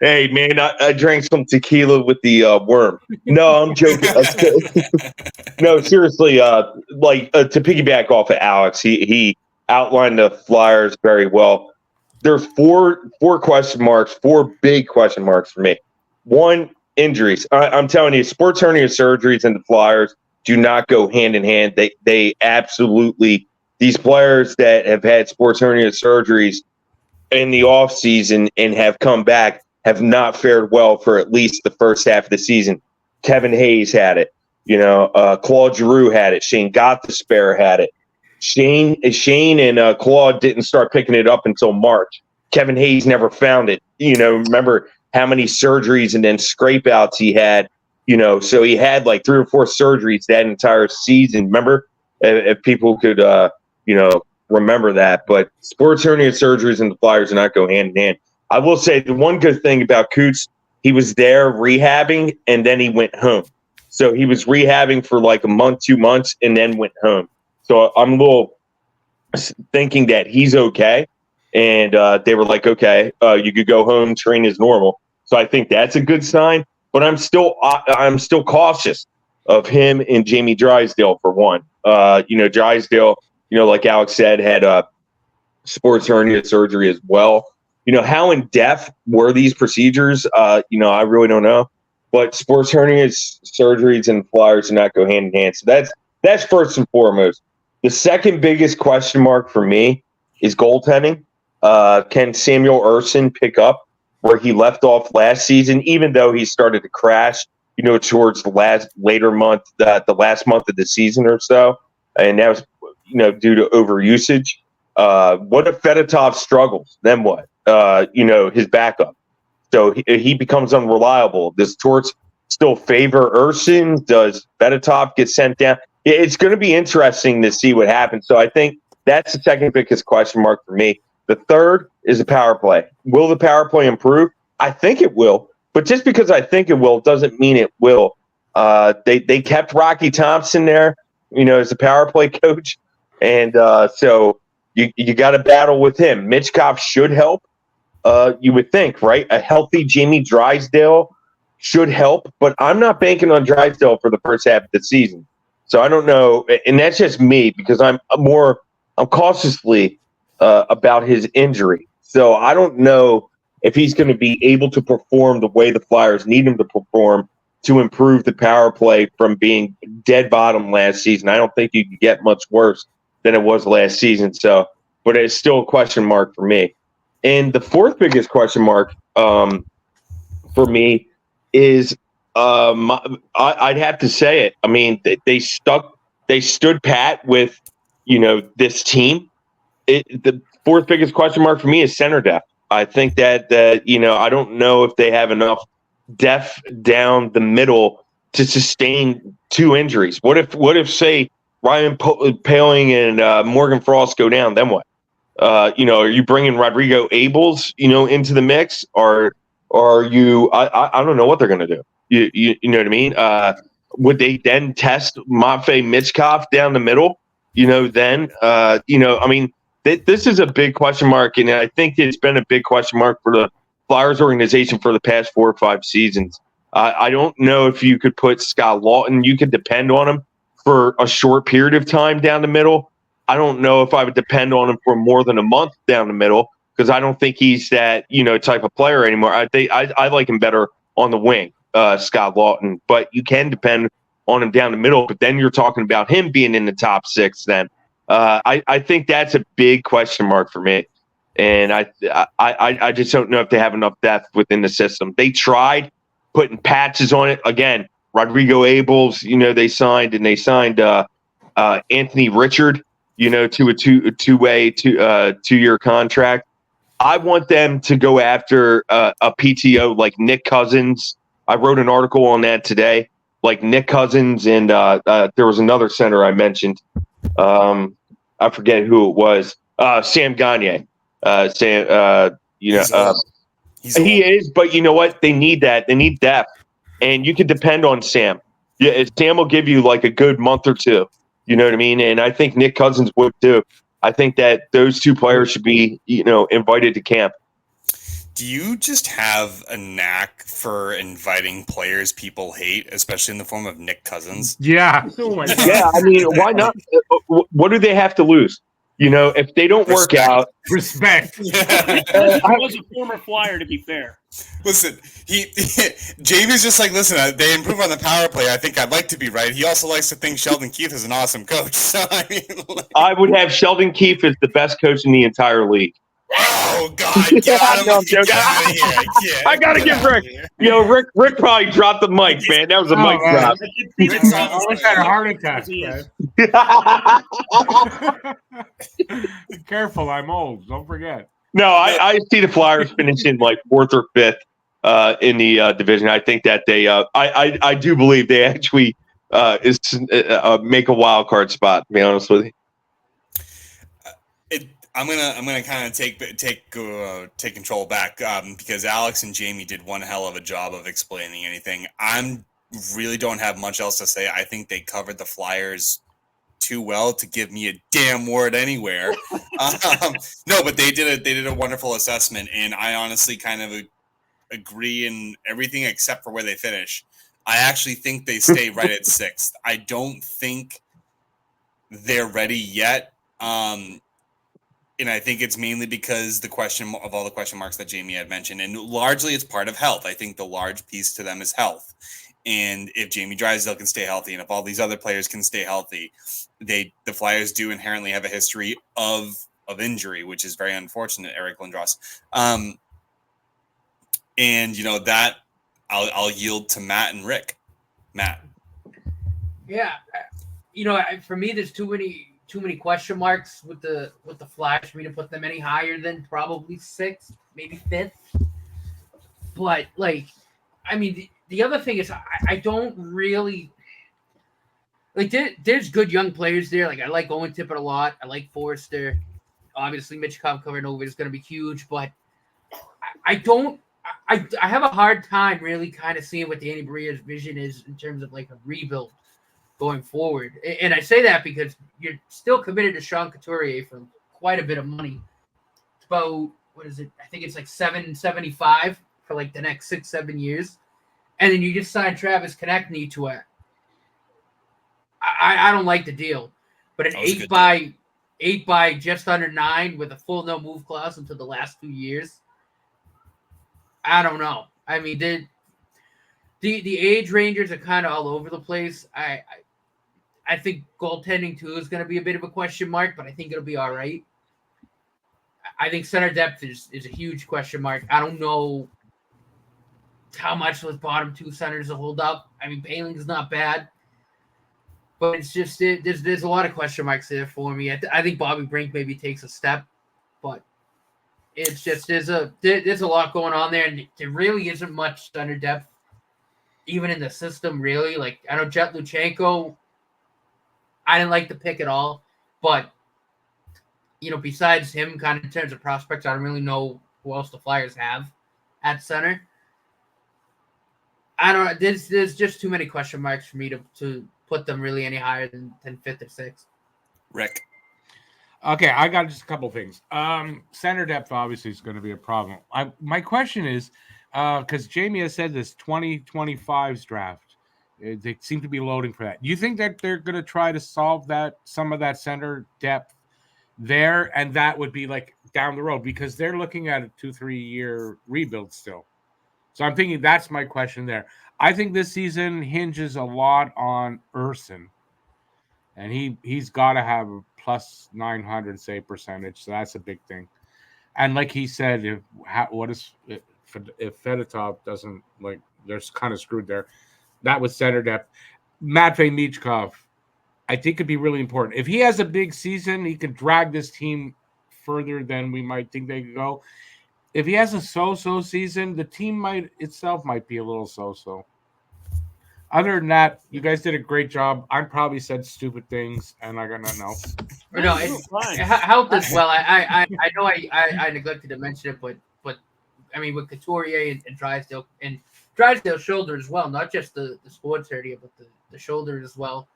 hey, man, I drank some tequila with the worm. No, I'm joking. No, seriously, to piggyback off of Alex, he outlined the Flyers very well. There's four question marks, four big question marks for me. One, injuries. I'm telling you, sports hernia surgeries and the Flyers do not go hand in hand. They absolutely, these players that have had sports hernia surgeries in the offseason and have come back have not fared well for at least the first half of the season. Kevin Hayes had it. Claude Giroux had it. Shane Gothisbehere had it. Shane and Claude didn't start picking it up until March. Kevin Hayes never found it. Remember how many surgeries and then scrape outs he had, so he had like 3 or 4 surgeries that entire season. Remember, if people could, remember that. But sports hernia surgeries and the Flyers do not go hand in hand. I will say the one good thing about Coots, he was there rehabbing and then he went home. So he was rehabbing for like a month, 2 months, and then went home. So I'm a little thinking that he's okay. And they were like, okay, you could go home, train as normal. So I think that's a good sign. But I'm still cautious of him and Jamie Drysdale for one. Drysdale, like Alex said, had sports hernia surgery as well. How in depth were these procedures? I really don't know. But sports hernia surgeries and Flyers do not go hand in hand. So that's first and foremost. The second biggest question mark for me is goaltending. Can Samuel Ersson pick up where he left off last season, even though he started to crash, towards the last month of the season or so, and that was, due to overusage. What if Fedotov struggles? Then what? His backup. So he becomes unreliable. Does Torts still favor Ersson? Does Fedotov get sent down? It's going to be interesting to see what happens. So I think that's the second biggest question mark for me. The third is the power play. Will the power play improve? I think it will. But just because I think it will doesn't mean it will. They kept Rocky Thompson there, as the power play coach. And so you got to battle with him. Mitchkov should help. You would think, right? A healthy Jamie Drysdale should help, but I'm not banking on Drysdale for the first half of the season. So I don't know, and that's just me because I'm cautiously about his injury. So I don't know if he's going to be able to perform the way the Flyers need him to perform to improve the power play from being dead bottom last season. I don't think you could get much worse than it was last season. So, but it's still a question mark for me. And the fourth biggest question mark for me is I'd have to say it. I mean, they stood pat with this team. The fourth biggest question mark for me is center depth. I think that I don't know if they have enough depth down the middle to sustain two injuries. What if say Ryan Poehling and Morgan Frost go down? Then what? Are you bringing Rodrigo Abels, into the mix, or are you? I don't know what they're going to do. You know what I mean? Would they then test Matvei Michkov down the middle? I mean, this is a big question mark, and I think it's been a big question mark for the Flyers organization for the past 4 or 5 seasons. I don't know if you could put Scott Lawton. You could depend on him for a short period of time down the middle. I don't know if I would depend on him for more than a month down the middle because I don't think he's that type of player anymore. I like him better on the wing, Scott Lawton. But you can depend on him down the middle. But then you're talking about him being in the top 6. Then I think that's a big question mark for me, and I just don't know if they have enough depth within the system. They tried putting patches on it again. Rodrigo Abels, they signed Anthony Richard. To a two-way 2-year contract. I want them to go after a PTO like Nick Cousins. I wrote an article on that today, like Nick Cousins, and there was another center I mentioned. I forget who it was. Sam Gagner. He is, but you know what? They need that. They need depth, and you can depend on Sam. Yeah, Sam will give you like a good month or two. You know what I mean? And I think Nick Cousins would too. I think that those two players should be, invited to camp. Do you just have a knack for inviting players people hate, especially in the form of Nick Cousins? Yeah. Yeah, I mean, why not? What do they have to lose? If they don't work out. Respect. He was a former Flyer, to be fair. Listen, Jamie's just like, listen, they improve on the power play. I think I'd like to be right. He also likes to think Sheldon Keefe is an awesome coach. So I would have Sheldon Keefe as the best coach in the entire league. Oh God! Get out of here! I gotta give Rick. Rick probably dropped the mic, man. That was a mic drop. I almost had a heart attack. Be careful, I'm old. Don't forget. No, I see the Flyers finishing like 4th or 5th in the division. I think that they, I do believe they actually make a wild card spot. To be honest with you. I'm gonna kind of take control back because Alex and Jamie did one hell of a job of explaining anything. I really don't have much else to say. I think they covered the Flyers too well to give me a damn word anywhere. No, but they did a wonderful assessment, and I honestly kind of agree in everything except for where they finish. I actually think they stay right at 6th. I don't think they're ready yet. And I think it's mainly because of all the question marks that Jamie had mentioned. And largely it's part of health. I think the large piece to them is health. And if Jamie Drysdale can stay healthy and if all these other players can stay healthy, the Flyers do inherently have a history of injury, which is very unfortunate, Eric Lindros. And that I'll yield to Matt and Rick. Matt. Yeah. For me, there's too many question marks with the Flyers for me to put them any higher than probably 6th, maybe 5th. But the other thing is I don't really there's good young players there. I like Owen Tippett a lot. I like Forrester. Obviously, Mitchkov covering over is going to be huge, but I have a hard time really kind of seeing what Danny Brière's vision is in terms of a rebuild. going forward. And I say that because you're still committed to Sean Couturier for quite a bit of money. It's about, what is it? I think it's like $775 for like the next 6-7 years. And then you just sign Travis Konechny to a, I don't like the deal, but an 8 by just under 9 with a full no move clause until the last 2 years. I don't know. I mean, the age rangers are kind of all over the place. I think goaltending too is going to be a bit of a question mark, but I think it'll be all right. I think center depth is a huge question mark. I don't know how much those bottom 2 centers will hold up. I mean, Bailing's not bad, but it's just there's a lot of question marks there for me. I think Bobby Brink maybe takes a step, but it's just there's a lot going on there, and there really isn't much center depth, even in the system. Really, like I know Jet Luchenko, I didn't like the pick at all, but besides him, kind of in terms of prospects, I don't really know who else the Flyers have at center. I don't know. There's just too many question marks for me to put them really any higher than 5th or 6th. Rick. Okay, I got just a couple things. Center depth obviously is going to be a problem. My question is, because Jamie has said this 2025's draft, they seem to be loading for that. Do you think that they're going to try to solve some of that center depth there, and that would be like down the road because they're looking at a 2-3 year rebuild still? So I'm thinking that's my question there. I think this season hinges a lot on Urson, and he's got to have a plus 900 save percentage, so that's a big thing. And like he said, if Fedotov doesn't, like, they're kind of screwed there. That was center depth. Matvei Michkov, I think could be really important. If he has a big season, he can drag this team further than we might think they could go. If he has a so-so season, the team might be a little so-so. Other than that, you guys did a great job. I probably said stupid things, and I got nothing else. No, it helped as well. I know I neglected to mention it, but I mean with Couturier and Drysdale's shoulder as well, not just the sports area, but the shoulder as well.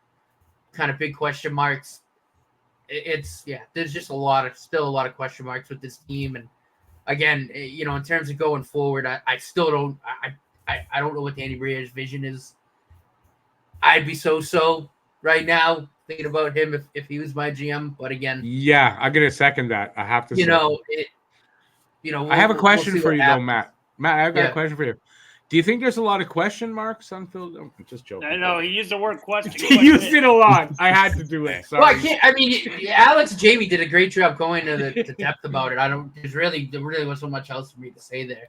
Kind of big question marks. There's just still a lot of question marks with this team, and again, in terms of going forward, I still don't I don't know what Danny Brière's vision is. I'd be so right now thinking about him if he was my GM, but again, yeah, I'm gonna second that. I have to. I have a question for you though, Matt. Matt, I've got a question for you. Do you think there's a lot of question marks on Phil? I'm just joking. I know he used the word question. He used it a lot. I had to do it. Sorry. Well, I can't. I mean, Alex and Jamie did a great job going to the depth about it. There really wasn't so much else for me to say there.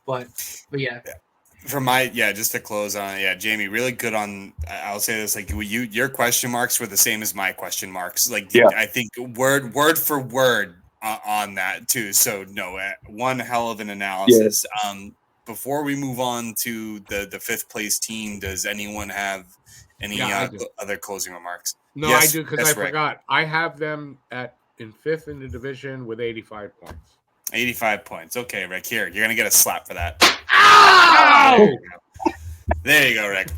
But yeah. Just to close on it, Jamie, really good on. I'll say this, like your question marks were the same as my question marks. Like I think word for word on that too. So no, one hell of an analysis. Yes. Before we move on to the 5th place team, does anyone have any other closing remarks? No, yes, I do, because I forgot. I have them in 5th in the division with 85 points. 85 points. Okay, Rick, here. You're going to get a slap for that. Ow! There you go, Rick.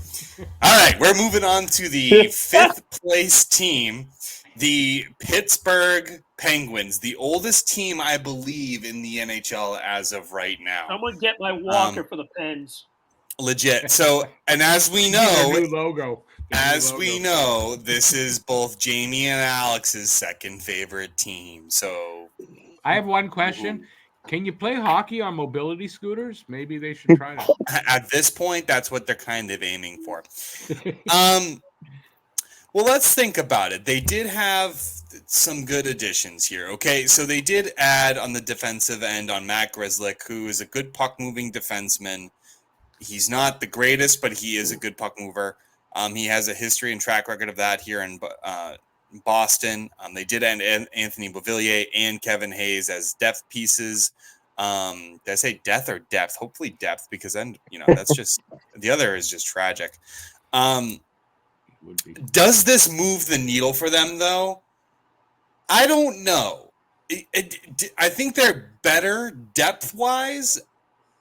All right, we're moving on to the 5th place team, the Pittsburgh Penguins, the oldest team, I believe, in the NHL as of right now. Someone get my walker for the Pens. Legit. So, and as we know, new logo. We know, this is both Jamie and Alex's second favorite team. So, I have one question. Can you play hockey on mobility scooters? Maybe they should try that. At this point, that's what they're kind of aiming for. Well, let's think about it. They did have some good additions here. Okay, so they did add on the defensive end on Matt Grzelcyk, who is a good puck-moving defenseman. He's not the greatest, but he is a good puck mover. He has a history and track record of that here in Boston. They did add Anthony Beauvillier and Kevin Hayes as depth pieces. Did I say death or depth? Hopefully depth, because then, that's just the other is just tragic. Does this move the needle for them, though? I don't know. I think they're better depth-wise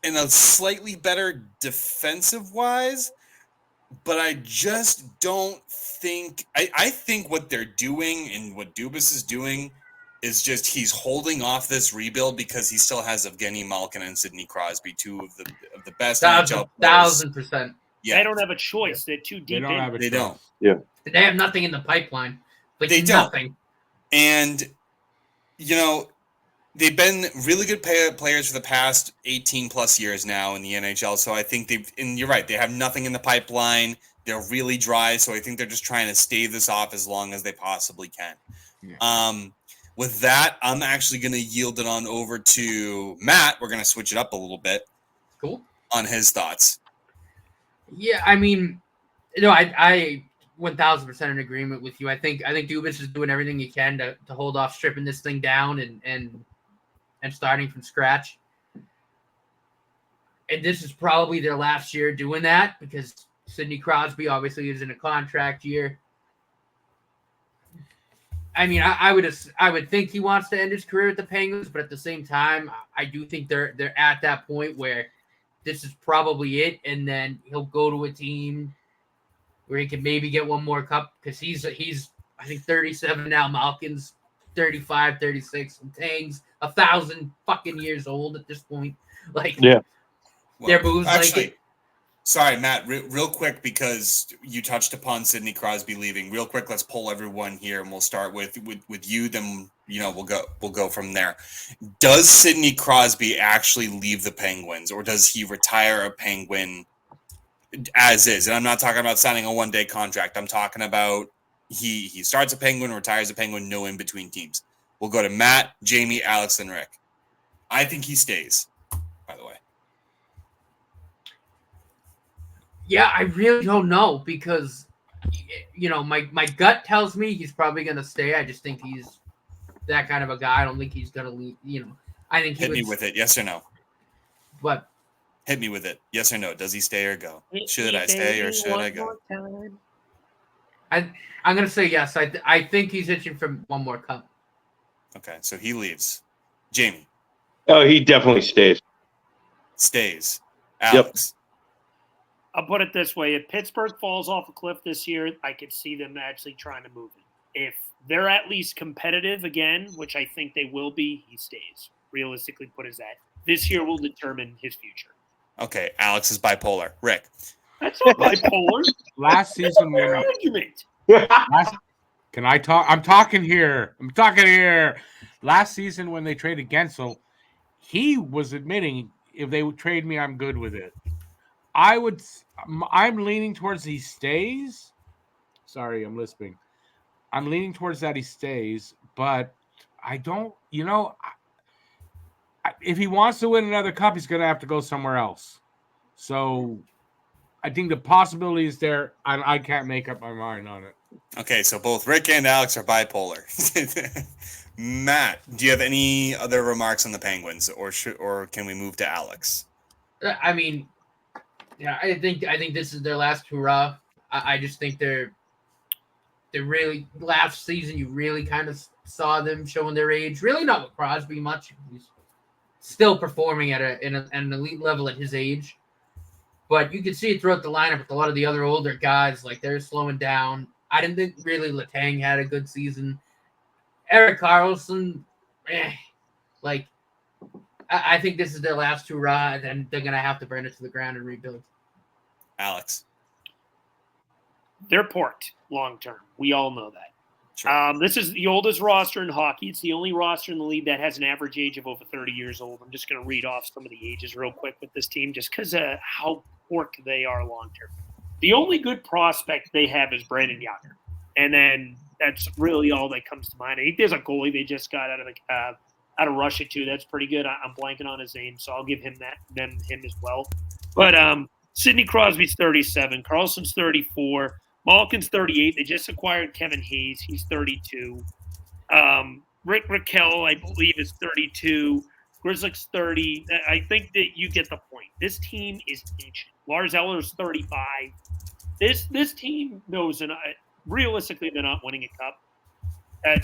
and a slightly better defensive-wise. but I just don't think I think what they're doing and what Dubas is doing is just he's holding off this rebuild because he still has Evgeny Malkin and Sidney Crosby, two of the best NHL players. 1,000%. Yeah, They don't have a choice. They're too deep. They don't have a They choice. don't. They have nothing in the pipeline. Like They don't. nothing. And they've been really good players for the past 18 plus years now in the NHL. So I think and you're right, they have nothing in the pipeline. They're really dry. So I think they're just trying to stave this off as long as they possibly can. Yeah. With that, I'm actually going to yield it on over to Matt. We're going to switch it up a little bit. Cool. On his thoughts. Yeah, I mean, I 1,000% in agreement with you. I think Dubas is doing everything he can to hold off stripping this thing down and starting from scratch. And this is probably their last year doing that because Sidney Crosby obviously is in a contract year. I mean, I would think he wants to end his career at the Penguins, but at the same time, I do think they're at that point where this is probably it, and then he'll go to a team where he can maybe get one more cup because he's I think 37 now. Malkin's 35, 36, and Tang's 1,000 fucking years old at this point. Like, yeah, their moves actually, like it. Sorry, Matt, real quick, because you touched upon Sidney Crosby leaving. Real quick, let's poll everyone here, and we'll start with you. Then we'll go from there. Does Sidney Crosby actually leave the Penguins, or does he retire a Penguin as is? And I'm not talking about signing a one-day contract. I'm talking about he starts a Penguin, retires a Penguin, no in between teams. We'll go to Matt, Jamie, Alex, and Rick. I think he stays. By the way. Yeah, I really don't know because, my gut tells me he's probably going to stay. I just think he's that kind of a guy. I don't think he's going to leave. I think Hit me with it. Yes or no? What? Hit me with it. Yes or no? Does he stay or go? Should I stay or should I go? I'm going to say yes. I think he's itching for one more cup. Okay, so he leaves. Jamie. Oh, he definitely stays. Stays. Alex. Yep. I'll put it this way. If Pittsburgh falls off a cliff this year, I could see them actually trying to move it. If they're at least competitive again, which I think they will be, he stays. Realistically put as that. This year will determine his future. Okay, Alex is bipolar. Rick. That's not bipolar. Last season, argument. Can I talk? I'm talking here. Last season when they traded Gensel, he was admitting if they would trade me, I'm good with it. I'm leaning towards he stays. Sorry, I'm lisping. I'm leaning towards that he stays, but I don't, if he wants to win another cup, he's going to have to go somewhere else. So I think the possibility is there. I can't make up my mind on it. Okay, so both Rick and Alex are bipolar. Matt, do you have any other remarks on the Penguins, or can we move to Alex? I mean, yeah, I think this is their last hurrah. I just think they're really last season. You really kind of saw them showing their age. Really not with Crosby much. He's still performing at an elite level at his age, but you can see it throughout the lineup with a lot of the other older guys. Like they're slowing down. I didn't think really Letang had a good season. Erik Karlsson, I think this is their last hurrah, and then they're going to have to burn it to the ground and rebuild. Alex. They're porked long term. We all know that. Sure. This is the oldest roster in hockey. It's the only roster in the league that has an average age of over 30 years old. I'm just going to read off some of the ages real quick with this team just because of how porked they are long term. The only good prospect they have is Brandon Yager. And then that's really all that comes to mind. I think there's a goalie they just got out of Russia too. That's pretty good. I'm blanking on his name, so I'll give him him as well. But Sidney Crosby's 37, Karlsson's 34, Malkin's 38. They just acquired Kevin Hayes. He's 32. Rick Raquel, I believe, is 32. Grzelcyk's 30. I think that you get the point. This team is ancient. Lars Eller's 35. This team knows, and realistically, they're not winning a cup.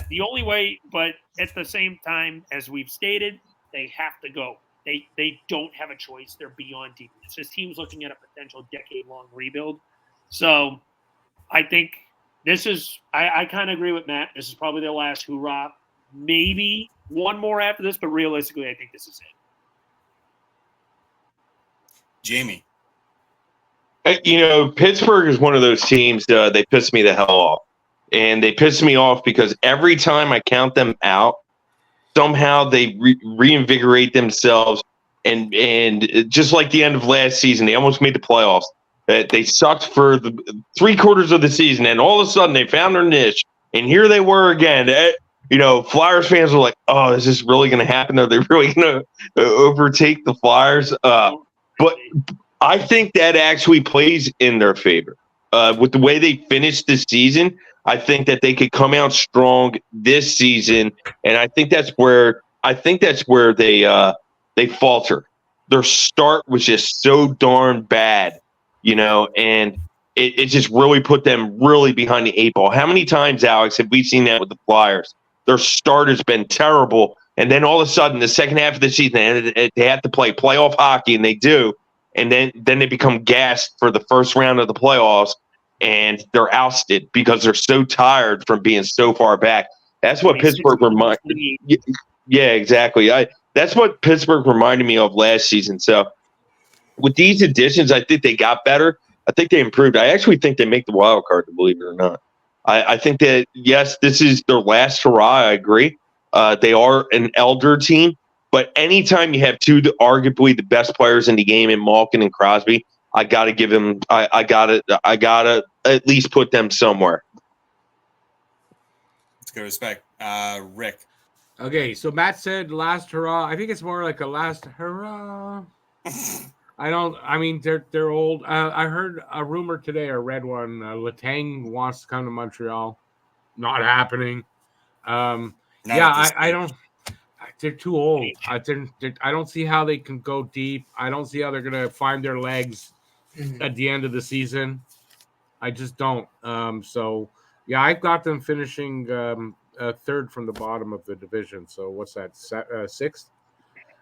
The only way, but at the same time, as we've stated, they have to go. They don't have a choice. They're beyond deepness. This team's looking at a potential decade-long rebuild. So I think this is I kind of agree with Matt. This is probably their last hoorah. Maybe one more after this, but realistically, I think this is it. Jamie. Pittsburgh is one of those teams, they piss me the hell off. And they piss me off because every time I count them out, somehow they reinvigorate themselves. And just like the end of last season, they almost made the playoffs. They sucked for the 3/4 of the season, and all of a sudden they found their niche. And here they were again. Flyers fans were like, "Oh, is this really going to happen? Are they really going to overtake the Flyers?" But I think that actually plays in their favor. With the way they finished the season, I think that they could come out strong this season, and I think that's where they falter. Their start was just so darn bad, and it just really put them really behind the 8 ball. How many times, Alex, have we seen that with the Flyers? Their start has been terrible, and then all of a sudden, the second half of the season, they have to play playoff hockey, and they do. And then they become gassed for the first round of the playoffs, and they're ousted because they're so tired from being so far back. That's what Pittsburgh reminded me. Yeah, exactly. That's what Pittsburgh reminded me of last season. So with these additions, I think they got better. I think they improved. I actually think they make the wild card, believe it or not. I think that, yes, this is their last hurrah. I agree. They are an elder team. But anytime you have two, arguably the best players in the game in Malkin and Crosby, I got to give them. I got to at least put them somewhere. Let's go respect, Rick. Okay, so Matt said last hurrah. I think it's more like a last hurrah. I mean, they're old. I heard a rumor today, or read one. Letang wants to come to Montreal. Not happening. I don't. They're too old. I don't see how they can go deep. I don't see how they're going to find their legs at the end of the season. I just don't. I've got them finishing third from the bottom of the division. So what's that? Sixth,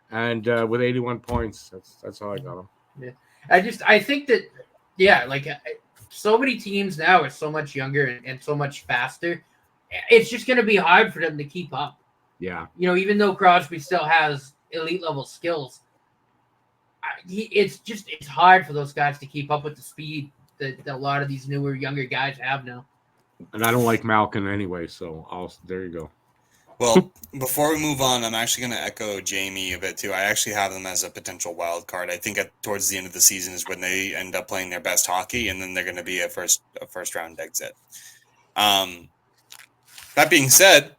and with 81 points. That's how I got them. Yeah, I think that so many teams now are so much younger and so much faster. It's just going to be hard for them to keep up. Yeah. Even though Crosby still has elite level skills, it's hard for those guys to keep up with the speed that a lot of these newer, younger guys have now. And I don't like Malkin anyway, so there you go. Well, before we move on, I'm actually going to echo Jamie a bit too. I actually have them as a potential wild card. I think towards the end of the season is when they end up playing their best hockey, and then they're going to be a first round exit. That being said,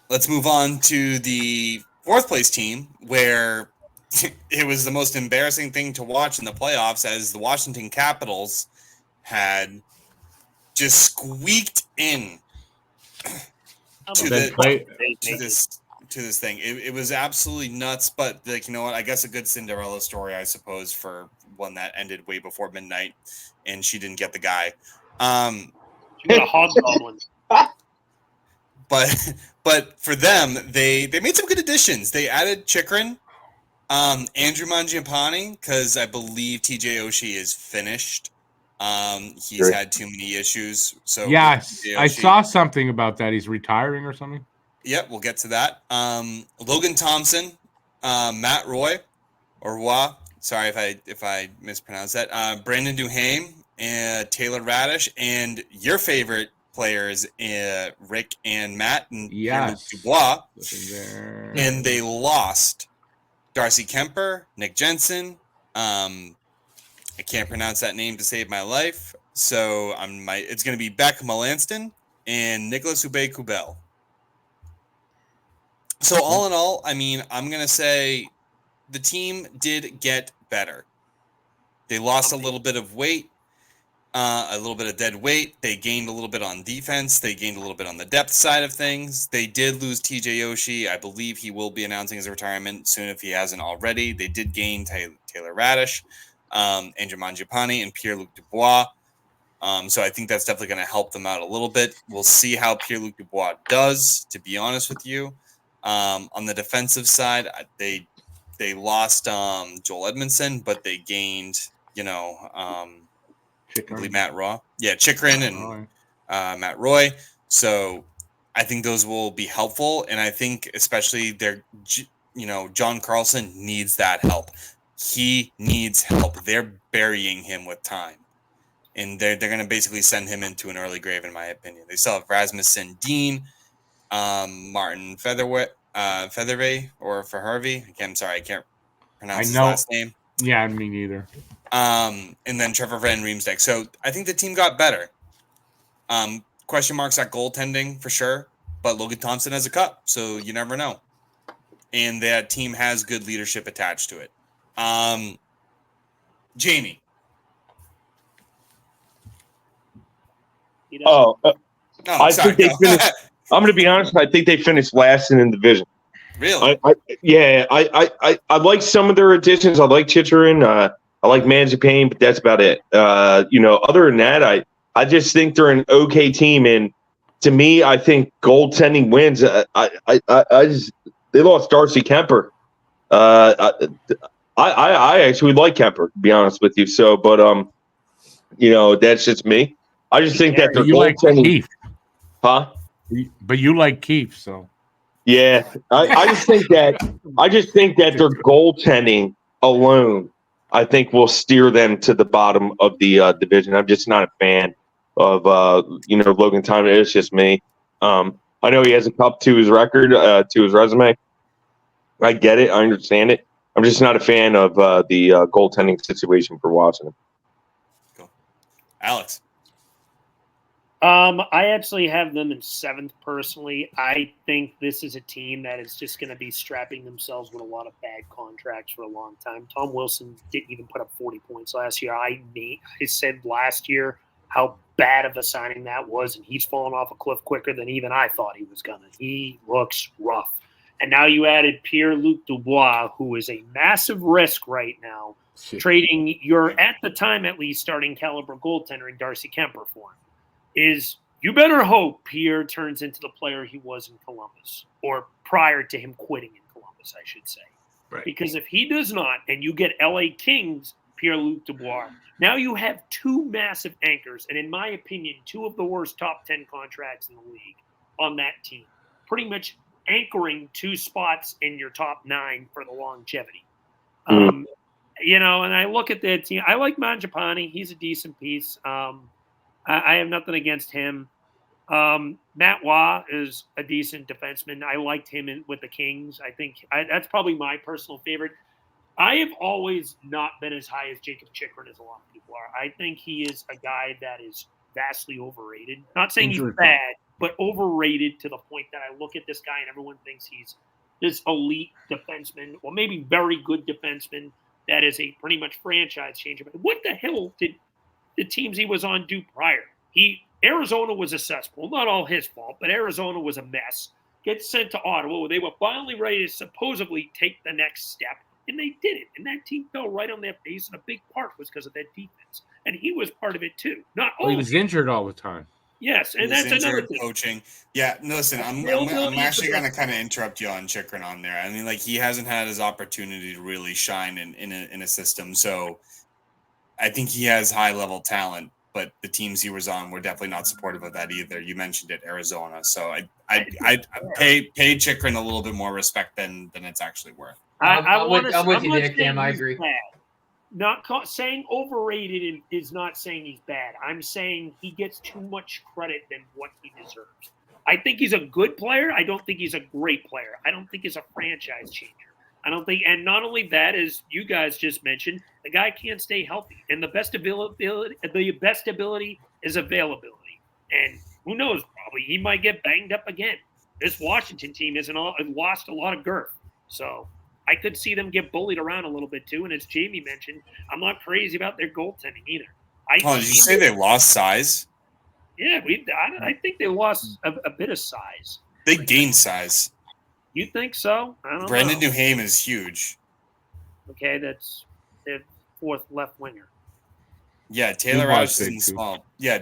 let's move on to the fourth place team, where it was the most embarrassing thing to watch in the playoffs, as the Washington Capitals had just squeaked in to this thing. It was absolutely nuts, but you know what? I guess a good Cinderella story, I suppose, for one that ended way before midnight, and she didn't get the guy. She got a hobgoblin. But for them, they made some good additions. They added Chikrin, Andrew Mangiapane, because I believe TJ Oshie is finished. He's had too many issues. So yes, I saw something about that. He's retiring or something. Yep, we'll get to that. Logan Thompson, Matt Roy, or Roy. Sorry if I mispronounced that. Brandon Duhaime, Taylor Radish, and your favorite players, Rick and Matt, and yes, Dubois. And they lost Darcy Kemper, Nick Jensen. I can't pronounce that name to save my life, so it's going to be Beck Melanston and Nicholas Hubé-Kubel. So all in all, I mean, I'm going to say the team did get better. They lost a little bit of weight, a little bit of dead weight. They gained a little bit on defense. They gained a little bit on the depth side of things. They did lose TJ Oshie. I believe he will be announcing his retirement soon if he hasn't already. They did gain Taylor Radish, Andrew Mangiapane, and Pierre-Luc Dubois. So I think that's definitely going to help them out a little bit. We'll see how Pierre-Luc Dubois does, to be honest with you. On the defensive side, they lost Joel Edmondson, but they gained, I believe Matt Roy. Yeah, Chychrun and Matt Roy. So I think those will be helpful, and I think especially John Carlson needs that help. He needs help. They're burying him with time, and they're going to basically send him into an early grave, in my opinion. They still have Rasmussen, Dean, Martin Featherway or for Harvey. Again, I'm sorry, I can't pronounce his last name. Yeah, me neither. And then Trevor Van Riemsdyk. So I think the team got better. Question marks at goaltending for sure, but Logan Thompson has a cup, so you never know. And that team has good leadership attached to it. Jamie. I think they finished. I'm going to be honest. I think they finished last in the division. Really? I like some of their additions. I like Chychrun. I like Mangiapane, but that's about it. Other than that, I just think they're an okay team. And to me, I think goaltending wins. They lost Darcy Kemper. I actually like Kemper, to be honest with you. So, but that's just me. I just think that their goaltending. Huh? But you like Keefe, so. Yeah, I just think that their goaltending alone, I think, will steer them to the bottom of the division. I'm just not a fan of Logan Thompson. It's just me. I know he has a cup to his record, to his resume. I get it. I understand it. I'm just not a fan of the goaltending situation for Washington. Cool. Alex. I actually have them in 7th personally. I think this is a team that is just going to be strapping themselves with a lot of bad contracts for a long time. Tom Wilson didn't even put up 40 points last year. I said last year how bad of a signing that was, and he's fallen off a cliff quicker than even I thought he was going to. He looks rough. And now you added Pierre-Luc Dubois, who is a massive risk right now, trading your, at the time at least, starting caliber goaltender in Darcy Kemper for him. You better hope Pierre turns into the player he was in Columbus, or prior to him quitting in Columbus, I should say. Right. Because if he does not, and you get LA Kings Pierre-Luc Dubois, now you have two massive anchors, and in my opinion, two of the worst top 10 contracts in the league on that team, pretty much anchoring two spots in your top 9 for the longevity. And I look at that team. I like Mangiapane. He's a decent piece. I have nothing against him. Matt Waugh is a decent defenseman. I liked him with the Kings. I think that's probably my personal favorite. I have always not been as high as Jacob Chychrun as a lot of people are. I think he is a guy that is vastly overrated. Not saying he's bad, but overrated to the point that I look at this guy and everyone thinks he's this elite defenseman, or maybe very good defenseman that is a pretty much franchise changer. But what the hell did the teams he was on do prior? Arizona was a cesspool, not all his fault, but Arizona was a mess. Gets sent to Ottawa, where they were finally ready to supposedly take the next step, and they did it. And that team fell right on their face, and a big part was because of that defense. And he was part of it too. He was injured all the time. Yes, and that's another thing. Coaching. Yeah, listen, I'm actually going to kind of interrupt you on Chychrun on there. I mean, he hasn't had his opportunity to really shine in a system, so I think he has high-level talent, but the teams he was on were definitely not supportive of that either. You mentioned it, Arizona. So I pay Chychrun a little bit more respect than it's actually worth. I'm with you there, Cam. I agree. Saying overrated is not saying he's bad. I'm saying he gets too much credit than what he deserves. I think he's a good player. I don't think he's a great player. I don't think he's a franchise changer. I don't think, and not only that, as you guys just mentioned, the guy can't stay healthy, and the best ability is availability. And who knows? Probably he might get banged up again. This Washington team has lost a lot of girth, so I could see them get bullied around a little bit too. And as Jamie mentioned, I'm not crazy about their goaltending either. Did you say they lost size? Yeah, I think they lost a bit of size. They gained size. You think so? I don't know. Brandon Duhaime is huge. Okay, that's their 4th left winger. Yeah, Taylor Rogers is small. Yeah,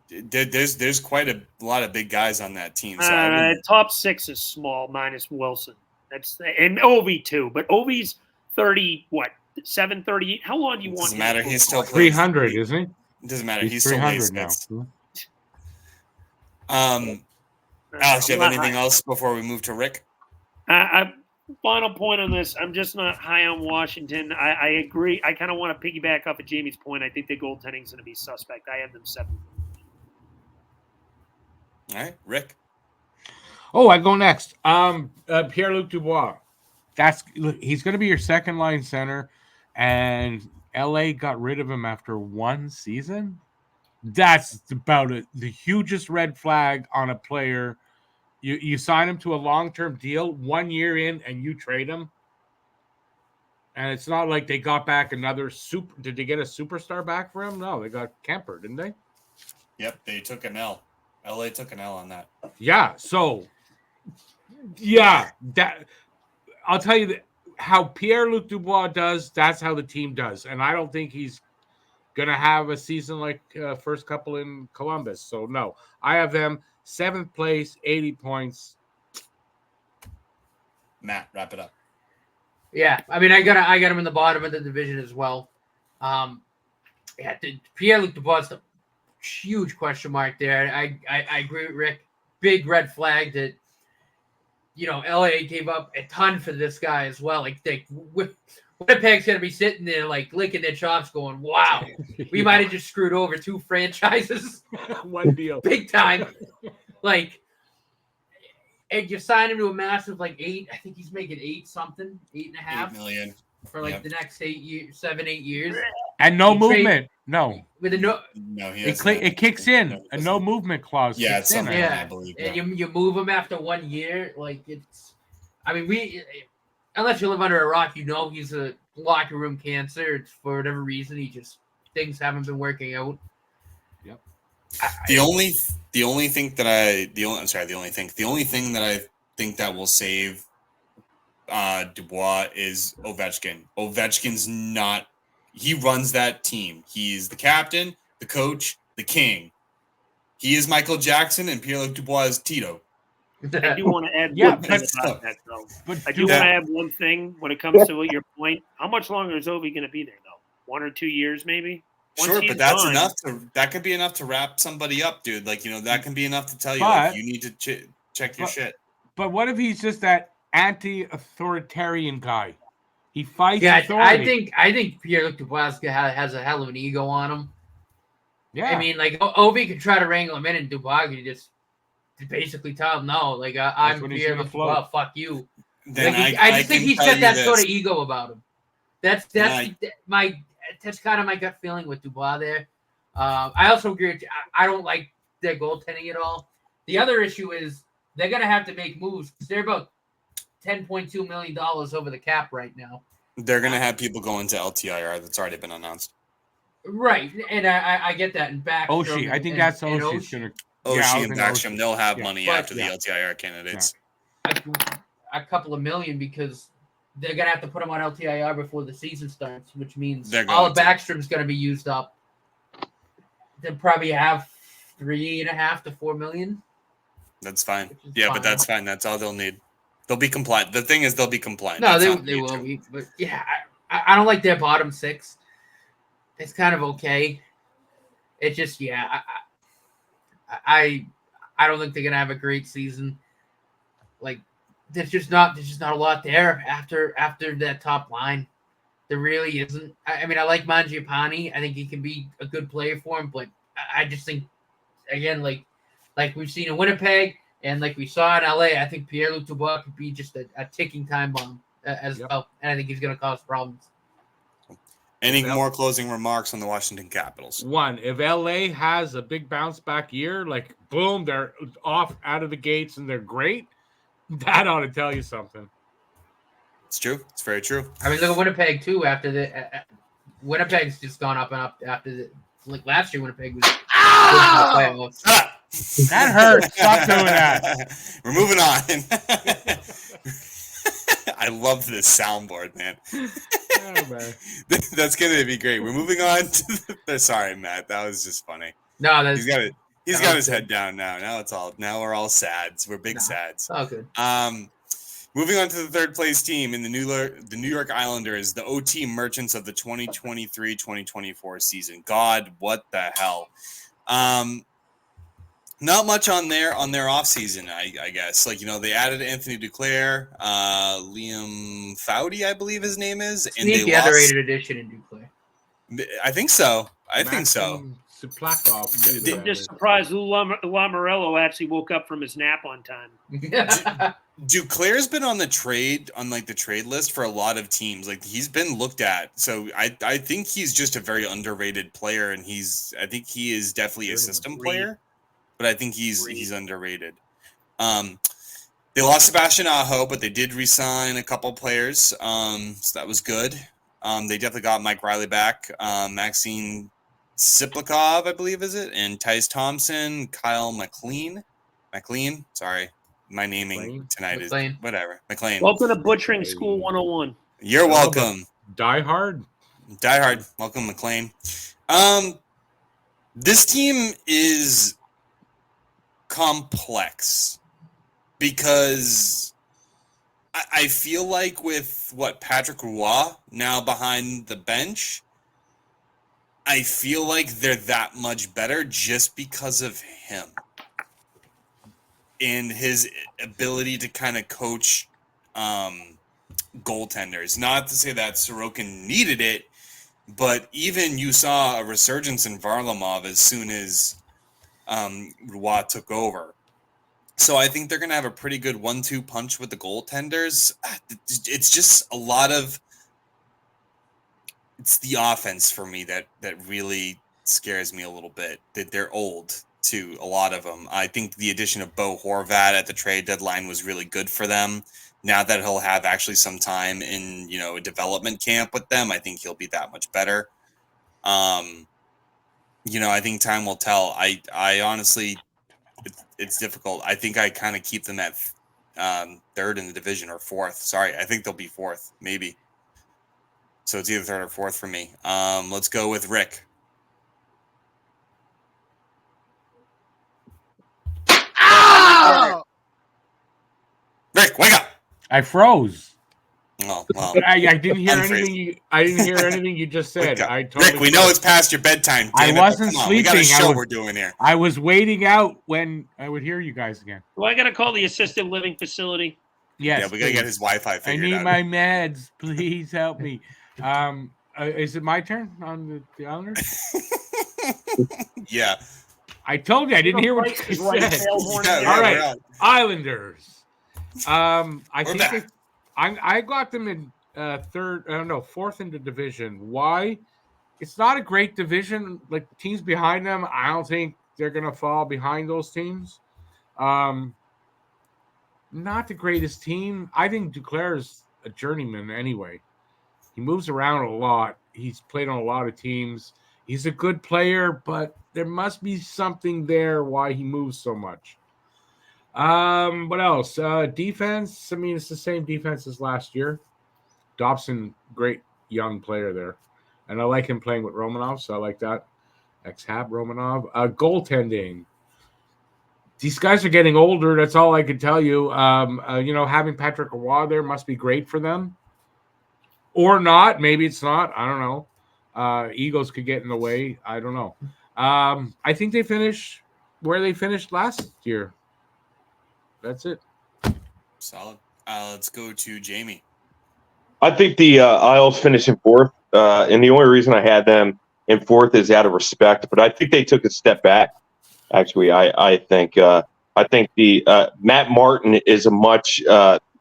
there's quite a lot of big guys on that team. So top 6 is small minus Wilson. And Ovi too, but Ovi's 30. What 738? How long do you want? Doesn't matter. He's still 300, isn't he? It doesn't matter. He's He's still 300 now. Alex, do you have anything else before we move to Rick? Final point on this. I'm just not high on Washington. I agree. I kind of want to piggyback off of Jamie's point. I think their goaltending is going to be suspect. I have them 7. All right, Rick. Oh, I go next. Pierre-Luc Dubois. He's going to be your second line center, and LA got rid of him after 1 season. That's about it. The hugest red flag on a player. You sign him to a long-term deal 1 year in, and you trade him. And it's not like they got back another super. Did they get a superstar back for him? No, they got Kemper, didn't they? Yep, they took an L. LA took an L on that. Yeah. So, yeah, that I'll tell you that how Pierre-Luc Dubois does. That's how the team does, and I don't think he's gonna have a season like first couple in Columbus. So no, I have them 7th place, 80 points. Matt, wrap it up. Yeah, I mean, I got him in the bottom of the division as well. Pierre-Luc Dubois, the huge question mark there. I agree with Rick. Big red flag that, LA gave up a ton for this guy as well. Like, Winnipeg's going to be sitting there, like, licking their chops going, wow, we might have just screwed over 2 franchises. 1 deal. Big time. Like, and you sign him to a massive, 8, I think he's making 8-something, 8.5 $8 million. for, the next 7-8 years. And no movement. No. With It kicks in. A no movement clause. Yeah, it's something Yeah, I believe. and you move him after 1 year. Unless you live under a rock, he's a locker room cancer. It's for whatever reason, things haven't been working out. Yep. The only thing that I think that will save Dubois is Ovechkin. Ovechkin's not. He runs that team. He's the captain, the coach, the king. He is Michael Jackson, and Pierre-Luc Dubois is Tito. I do want to add one thing about that, though. I do want to add one thing when it comes to your point. How much longer is Ovi going to be there, though? 1 or 2 years, maybe? Sure, but that's enough that could be enough to wrap somebody up, dude. That can be enough to tell you you need to check your shit. But what if he's just that anti-authoritarian guy? He fights authority. I think Pierre-Luc Dubois has a hell of an ego on him. Yeah. I mean, Ovi could try to wrangle him in, and Dubois could just basically tell him, no, I'm Pierre-Luc Dubois, fuck you. I just think he's got that sort of ego about him. That's kind of my gut feeling with Dubois there. I also agree with you. I don't like their goaltending at all. The other issue is they're going to have to make moves because they're about $10.2 million over the cap right now. They're going to have people going to LTIR that's already been announced. Right, and I get that. And Backstrom. Oshie, I think that's Oshie's going to. Oshie and Backstrom, they'll have money after the LTIR candidates. A couple of million because they're going to have to put them on LTIR before the season starts, which means all of Backstrom's going to be used up. They'll probably have 3.5 to 4 million. That's fine. Yeah, but that's fine. That's all they'll need. They'll be compliant. The thing is, they'll be compliant. No, they will be. But yeah, I don't like their bottom 6. It's kind of okay. It's just I don't think they're gonna have a great season. There's just not a lot there after that top line. There really isn't. I mean, I like Mangiapane. I think he can be a good player for him, but I just think, again, like we've seen in Winnipeg and like we saw in LA, I think Pierre-Luc Dubois could be just a ticking time bomb as well, and I think he's going to cause problems. Any more closing remarks on the Washington Capitals? One, if LA has a big bounce back year, boom, they're off out of the gates and they're great, that ought to tell you something. It's true. It's very true. I mean, look at Winnipeg too. Winnipeg's just gone up and up after the last year. Winnipeg was. That hurt. Stop doing that. We're moving on. I love this soundboard, man. Oh, man. That's gonna be great. We're moving on to sorry, Matt. That was just funny. No, he's got his head down now. Now we're all sads. We're big sads. Oh, good. Moving on to the third place team in the New York Islanders, the OT Merchants of the 2023-2024 season. God, what the hell? Not much on their offseason, I guess. Like, they added Anthony Duclair, Liam Foudy, I believe his name is. And they lost. Underrated addition in Duclair. I think so. I think so. Suplakov, I'm just surprised Lou Lamoriello actually woke up from his nap on time. Duclair's been on the trade list for a lot of teams. Like, he's been looked at. So I think he's just a very underrated player, and I think he is definitely a system player, but I think he's underrated. They lost Sebastian Aho, but they did re-sign a couple players. So that was good. They definitely got Mike Riley back. Maxine Siplikov, I believe, is it? And Tice Thompson, Kyle McLean. Sorry. My naming tonight is whatever. McLean. Welcome to Butchering School 101. You're welcome. Die Hard. Welcome, McLean. This team is complex because I feel like with Patrick Roy now behind the bench, I feel like they're that much better just because of him and his ability to kind of coach goaltenders. Not to say that Sorokin needed it, but even you saw a resurgence in Varlamov as soon as Roy took over. So I think they're going to have a pretty good 1-2 punch with the goaltenders. It's just a lot of... It's the offense for me that really scares me a little bit. That they're old, too, a lot of them. I think the addition of Bo Horvat at the trade deadline was really good for them. Now that he'll have actually some time in, a development camp with them, I think he'll be that much better. I think time will tell. I honestly, it's difficult. I think I kind of keep them at third in the division or fourth. Sorry, I think they'll be fourth, maybe. So it's either third or fourth for me. Let's go with Rick. Oh! Rick, wake up! I froze. Oh, well, But I didn't hear anything. I didn't hear anything you just said. I totally Rick, we know it's past your bedtime. I wasn't sleeping. We got a show we're doing here. I was waiting out when I would hear you guys again. Well, I got to call the assisted living facility. Yes, Yeah, we got to get his Wi-Fi figured out. I need my meds. Please help me. Is it my turn on the Islanders? Yeah. I told you I didn't hear what you said. All right, Islanders. I got them in fourth in the division. Why? It's not a great division. Like, the teams behind them, I don't think they're gonna fall behind those teams. Not the greatest team. I think Duclair is a journeyman anyway. He moves around a lot. He's played on a lot of teams. He's a good player, but there must be something there why he moves so much. What else? Defense. I mean, it's the same defense as last year. Dobson, great young player there. And I like him playing with Romanov, so I like that. Ex-Hab Romanov. Goaltending. These guys are getting older. That's all I can tell you. Having Patrick Roy there must be great for them. Or not. Maybe it's not. I don't know. Egos could get in the way. I don't know. I think they finish where they finished last year. That's it. Solid. Let's go to Jamie. I think the Isles finished in fourth, and the only reason I had them in fourth is out of respect. But I think they took a step back. Actually, I think the Matt Martin is a much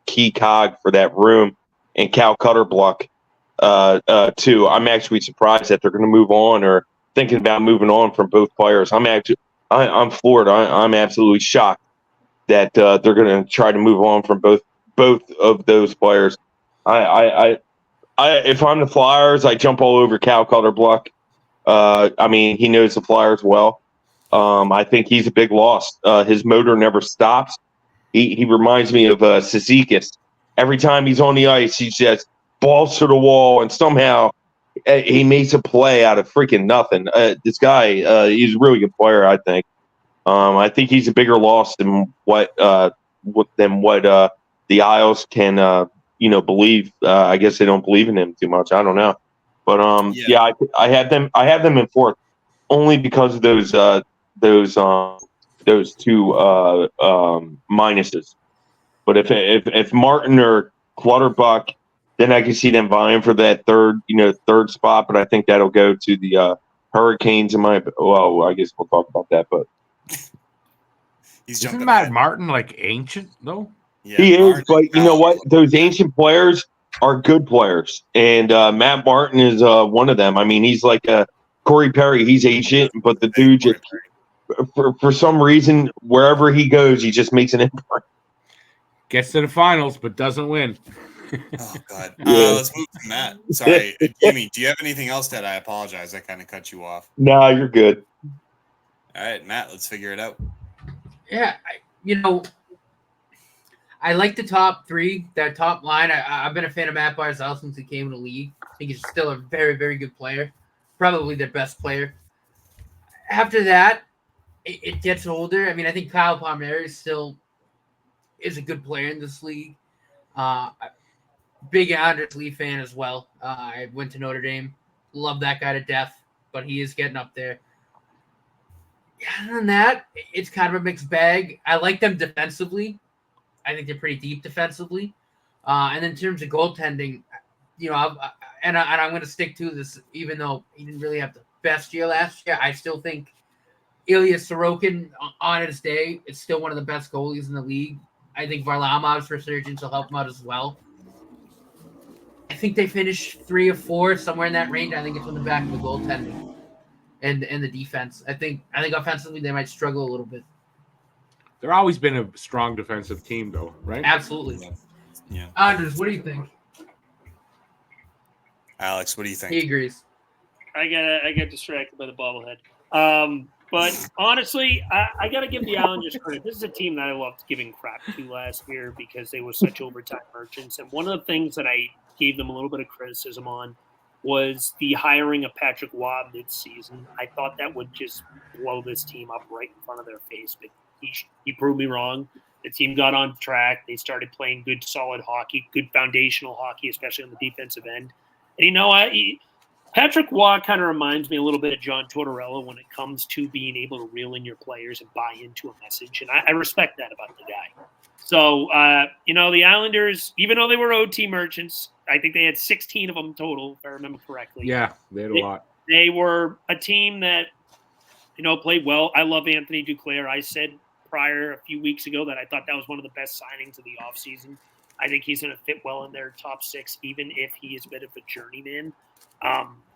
key cog for that room, and Cal Cutterbluck too. I'm actually surprised that they're going to move on or thinking about moving on from both players. I'm floored. I'm absolutely shocked that they're going to try to move on from both of those players. If I'm the Flyers, I jump all over Cal Cutterbluck. He knows the Flyers well. I think he's a big loss. His motor never stops. He reminds me of Cizikas. Every time he's on the ice, he just balls to the wall, and somehow he makes a play out of freaking nothing. This guy, he's a really good player, I think. I think he's a bigger loss than what the Isles can, believe. I guess they don't believe in him too much. I don't know, but I had them. I had them in fourth only because of those two minuses. But if Martin or Clutterbuck, then I can see them vying for that third spot. But I think that'll go to the Hurricanes. I guess we'll talk about that. But isn't Matt Martin like ancient though? Yeah, he is. But you know what? Those ancient players are good players, and Matt Martin is one of them. I mean, he's like Corey Perry. He's ancient, but the dude just for some reason wherever he goes, he just makes an impact. Gets to the finals, but doesn't win. Oh, God. Let's move to Matt. Sorry. Jimmy, do you have anything else that I apologize? I kind of cut you off. No, you're good. All right, Matt, let's figure it out. Yeah, I like the top three, that top line. I've been a fan of Matt Barzal since he came in the league. I think he's still a very, very good player. Probably their best player. After that, it gets older. I mean, I think Kyle Palmieri still is a good player in this league. Big Anders Lee fan as well. I went to Notre Dame. Love that guy to death, but he is getting up there. Other than that, it's kind of a mixed bag. I like them defensively. I think they're pretty deep defensively. And in terms of goaltending, I'm going to stick to this, even though he didn't really have the best year last year. I still think Ilya Sorokin, on his day, is still one of the best goalies in the league. I think Varlamov's resurgence will help him out as well. I think they finished 3 or 4, somewhere in that range. I think it's on the back of the goaltending and the defense. I think offensively they might struggle a little bit. They've always been a strong defensive team, though, right? Absolutely. Yeah. Anders, what do you think? Alex, what do you think? He agrees. I get distracted by the bobblehead. But honestly, I got to give the Islanders credit. This is a team that I loved giving crap to last year because they were such overtime merchants. And one of the things that I gave them a little bit of criticism on was the hiring of Patrick Waugh mid-season. I thought that would just blow this team up right in front of their face, but he proved me wrong. The team got on track. They started playing good, solid hockey, good foundational hockey, especially on the defensive end. And you know what? Patrick Waugh kind of reminds me a little bit of John Tortorella when it comes to being able to reel in your players and buy into a message. And I respect that about the guy. So, the Islanders, even though they were OT merchants, I think they had 16 of them total, if I remember correctly. Yeah, they had a lot. They were a team that, played well. I love Anthony Duclair. I said prior a few weeks ago that I thought that was one of the best signings of the offseason. I think he's going to fit well in their top 6, even if he is a bit of a journeyman.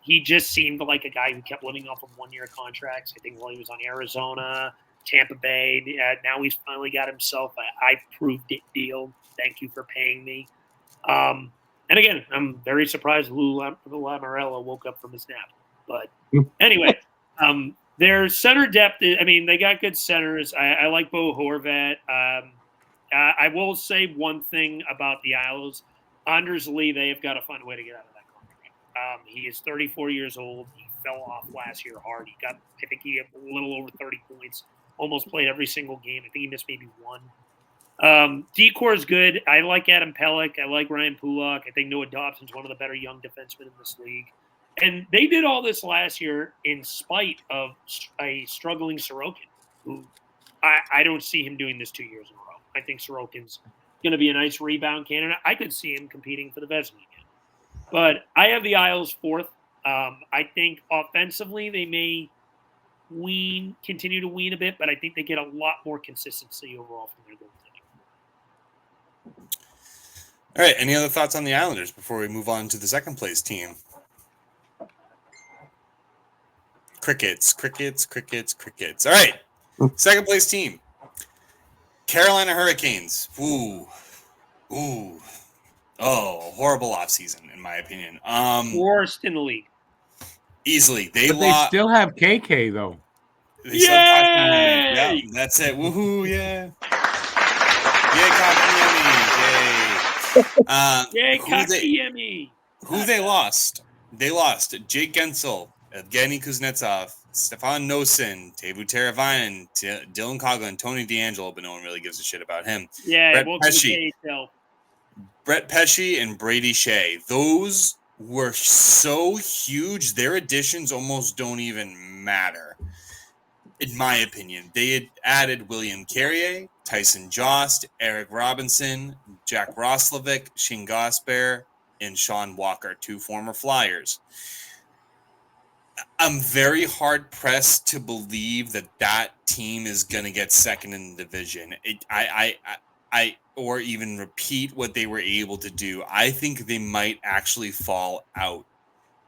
He just seemed like a guy who kept living off of one-year contracts. I think while he was on Arizona, Tampa Bay, now he's finally got himself I proved it deal. Thank you for paying me. And again, I'm very surprised Lou Lamoriello woke up from his nap. But anyway, their center depth, they got good centers. I like Bo Horvat. I will say one thing about the Isles. Anders Lee, they have got to find a way to get out of that contract. He is 34 years old. He fell off last year hard. I think he had a little over 30 points, almost played every single game. I think he missed maybe one. Decor is good. I like Adam Pelech. I like Ryan Pulak. I think Noah Dobson's one of the better young defensemen in this league. And they did all this last year in spite of a struggling Sorokin, who I don't see him doing this 2 years in a row. I think Sorokin's going to be a nice rebound candidate. I could see him competing for the Vezina again. But I have the Isles 4th. I think offensively they may continue to wean a bit, but I think they get a lot more consistency overall from their goaltending. All right. Any other thoughts on the Islanders before we move on to the second place team? Crickets. All right. Second place team. Carolina Hurricanes. Ooh. Oh, horrible offseason, in my opinion. Worst in the league. Easily. They still have KK, though. Yay! Yeah, that's it. Woohoo, yeah. Yay, Kakayemi. Yay, Kakayemi. Who they lost? They lost Jake Gensel, Evgeny Kuznetsov, Stefan Nosen, Teuvo Teravainen, Dylan Coghlan, Tony DeAngelo, but no one really gives a shit about him. Yeah, Brett welcome to Pesci. KHL. Brett Pesce and Brady Shea. Those were so huge. Their additions almost don't even matter, in my opinion. They had added William Carrier, Tyson Jost, Eric Robinson, Jack Roslovic, Shane Gosper, and Sean Walker, 2 former Flyers. I'm very hard pressed to believe that team is going to get second in the division. Or even repeat what they were able to do. I think they might actually fall out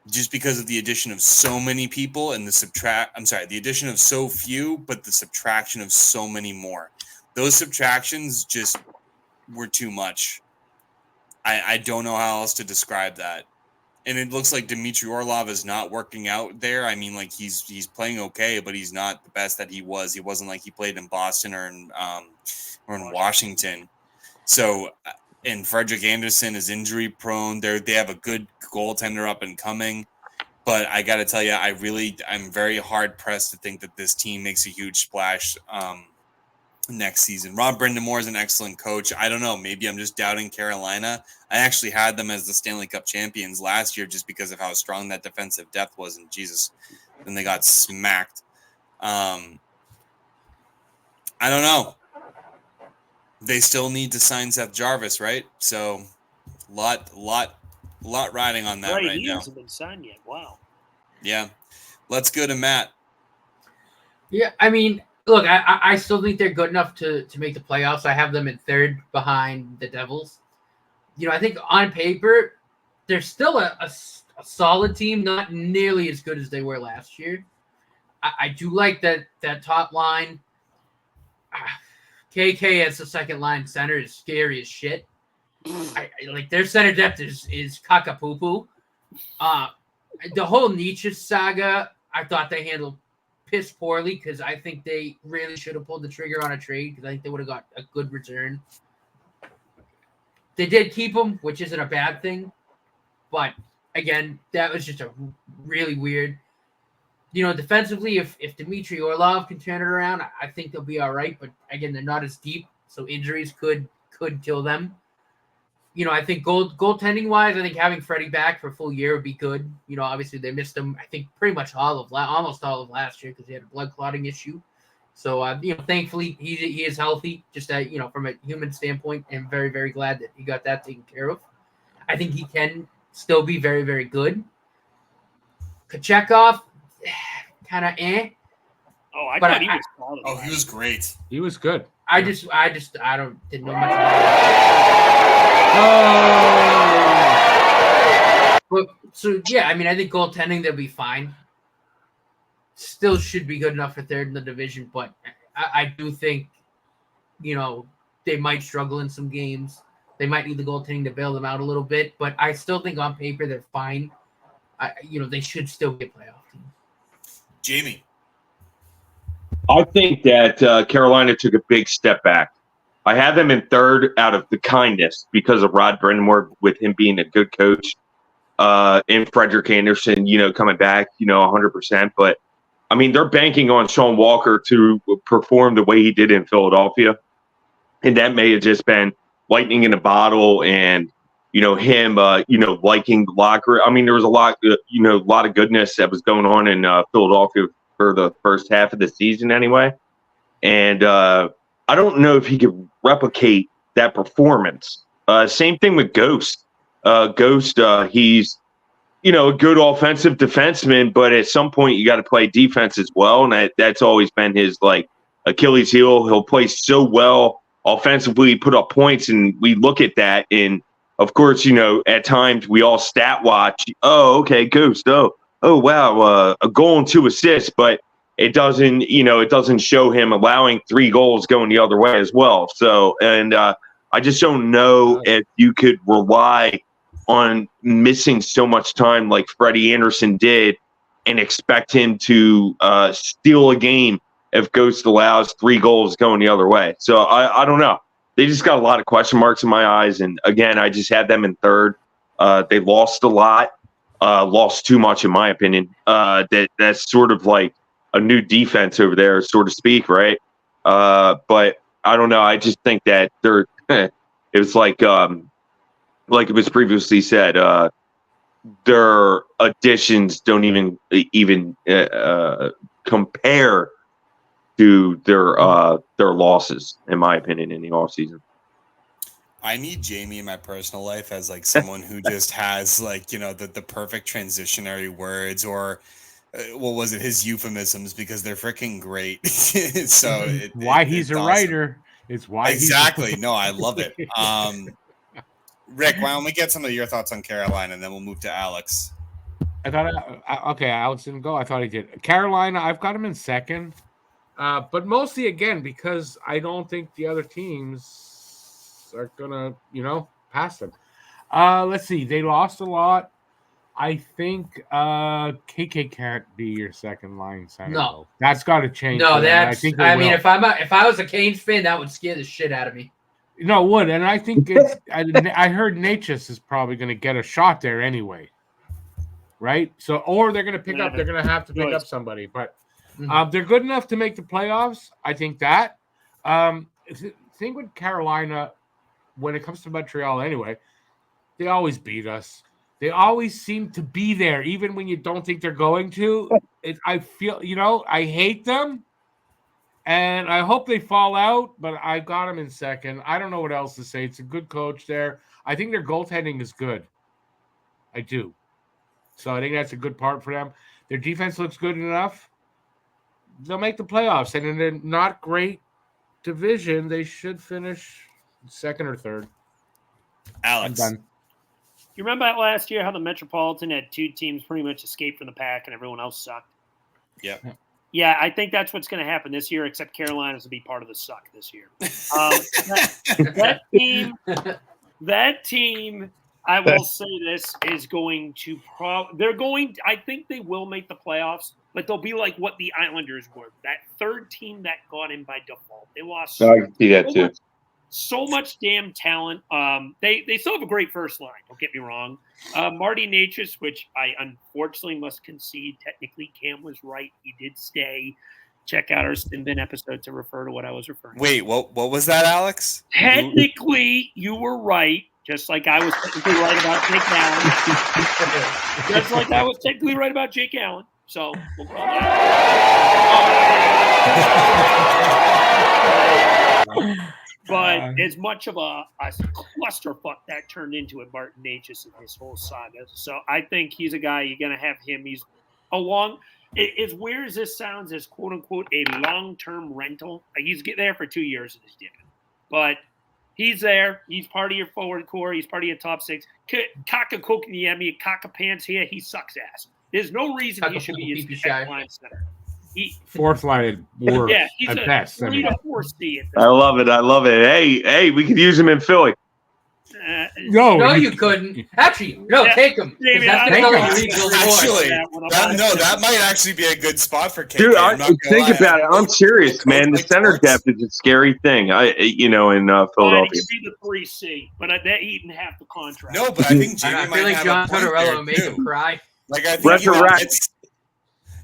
just because of the addition of so many people and the addition of so few, but the subtraction of so many more. Those subtractions just were too much. I don't know how else to describe that. And it looks like Dmitry Orlov is not working out there. I mean, like he's playing okay, but he's not the best that he was. He wasn't like he played in Boston or in Washington. So, and Frederick Anderson is injury prone. They have a good goaltender up and coming, but I got to tell you, I'm very hard pressed to think that this team makes a huge splash next season. Rob Brind'Amour is an excellent coach. I don't know. Maybe I'm just doubting Carolina. I actually had them as the Stanley Cup champions last year just because of how strong that defensive depth was. And Jesus, then they got smacked. I don't know. They still need to sign Seth Jarvis, right? So, lot riding on that right he now. hasn't been signed yet. Wow. Yeah. Let's go to Matt. Yeah, I mean, look, I still think they're good enough to make the playoffs. I have them in third behind the Devils. You know, I think on paper, they're still a solid team, not nearly as good as they were last year. I do like that top line. KK as the second line center is scary as shit. I like their center depth is cockapoo. The whole Nietzsche saga, I thought they handled piss poorly because I think they really should have pulled the trigger on a trade because I think they would have got a good return. They did keep him, which isn't a bad thing, but again, that was just a really weird. You know, defensively, if Dmitry Orlov can turn it around, I think they'll be all right. But again, they're not as deep, so injuries could kill them. You know, I think goaltending wise, I think having Freddie back for a full year would be good. You know, obviously they missed him. I think pretty much almost all of last year because he had a blood clotting issue. So you know, thankfully he is healthy. Just you know, from a human standpoint, I'm very, very glad that he got that taken care of. I think he can still be very, very good. Kochetkov, kind of Oh, I thought he was solid. Oh, he was great. He was good. I didn't know much about it. But so yeah, I mean, I think goaltending they'll be fine. Still should be good enough for third in the division, but I do think, you know, they might struggle in some games. They might need the goaltending to bail them out a little bit, but I still think on paper they're fine. You know, they should still get playoff team. Jamie. I think that Carolina took a big step back. I have them in third out of the kindness because of Rod Brind'Amour, with him being a good coach, and Frederick Anderson, you know, coming back, you know, 100%. But I mean, they're banking on Sean Walker to perform the way he did in Philadelphia, and that may have just been lightning in a bottle, and you know him, you know, liking the locker. I mean, there was a lot, you know, a lot of goodness that was going on in Philadelphia for the first half of the season anyway. And I don't know if he could replicate that performance. Same thing with Ghost. Ghost, he's, you know, a good offensive defenseman, but at some point you got to play defense as well. And that's always been his, like, Achilles heel. He'll play so well offensively, put up points, and we look at that. And, of course, you know, at times we all stat watch. Oh, okay, Ghost. Oh, wow, a goal and 2 assists, but it doesn't, you know, it doesn't show him allowing 3 goals going the other way as well. So, and I just don't know if you could rely on missing so much time like Freddie Anderson did and expect him to steal a game if Ghost allows 3 goals going the other way. So I don't know. They just got a lot of question marks in my eyes. And again, I just had them in third. They lost a lot. Lost too much, in my opinion. That's sort of like a new defense over there, so to speak, right? But I don't know. I just think that they're it was like like it was previously said, their additions don't even compare to their losses, in my opinion, in the offseason. I need Jamie in my personal life as like someone who just has like, the perfect transitionary words or what was it, his euphemisms, because they're freaking great. So he's a awesome. writer. It's why exactly. No, I love it. Rick, why don't we get some of your thoughts on Carolina and then we'll move to Alex. I thought, okay, Alex didn't go. I thought he did. Carolina, I've got him in second, but mostly again because I don't think the other teams are gonna, pass them. Let's see. They lost a lot. I think KK can't be your second line center. No. Though. That's got to change. No, that's. I mean, if I was a Canes fan, that would scare the shit out of me. No, it would, and I think it's. I heard Natchez is probably going to get a shot there anyway, right? So, or they're going to pick up. They're going to have to pick up somebody, but they're good enough to make the playoffs. I think that. Thing with Carolina, when it comes to Montreal, anyway, they always beat us. They always seem to be there, even when you don't think they're going to. I feel, I hate them. And I hope they fall out, but I got them in second. I don't know what else to say. It's a good coach there. I think their goaltending is good. I do. So I think that's a good part for them. Their defense looks good enough. They'll make the playoffs. And in a not great division, they should finish second or third. Alex. I'm done. You remember that last year how the Metropolitan had two teams pretty much escape from the pack and everyone else sucked? Yeah. Yeah, I think that's what's going to happen this year, except Carolina's will be part of the suck this year. That team, I will say this, is going to I think they will make the playoffs, but they'll be like what the Islanders were, that third team that got in by default. They lost I can see that too. So much damn talent. They still have a great first line. Don't get me wrong. Marty Natchez, which I unfortunately must concede. Technically, Cam was right. He did stay. Check out our Spin Bin episode to refer to what I was referring to. Wait, what was that, Alex? Technically, you were right. Just like I was technically right about Jake Allen. Just like I was technically right about Jake Allen. So we'll call that. But as much of a clusterfuck that turned into it, Martin Natchez in this whole saga. So I think he's a guy you're going to have him. He's as weird as this sounds, as quote unquote a long-term rental. He's there for 2 years in this deal, but he's there. He's part of your forward core. He's part of your top six. Kaka Kokiniemi, Kaka Pants here. He sucks ass. There's no reason he should be your second line center. Fourth line at worst. Yeah, he's at a best. 3 to 4 C. I love it. Hey, we could use him in Philly. No, you couldn't. Actually, no, take him. That might actually be a good spot for KK. Dude, think about it. I'm serious, man. The center depth is a scary thing. In Philadelphia. He'd be the 3C, but they're eating half the contract. No, but I think Jamie I might feel like have John a point Tortorella there, made him cry. Like I think Resurrect.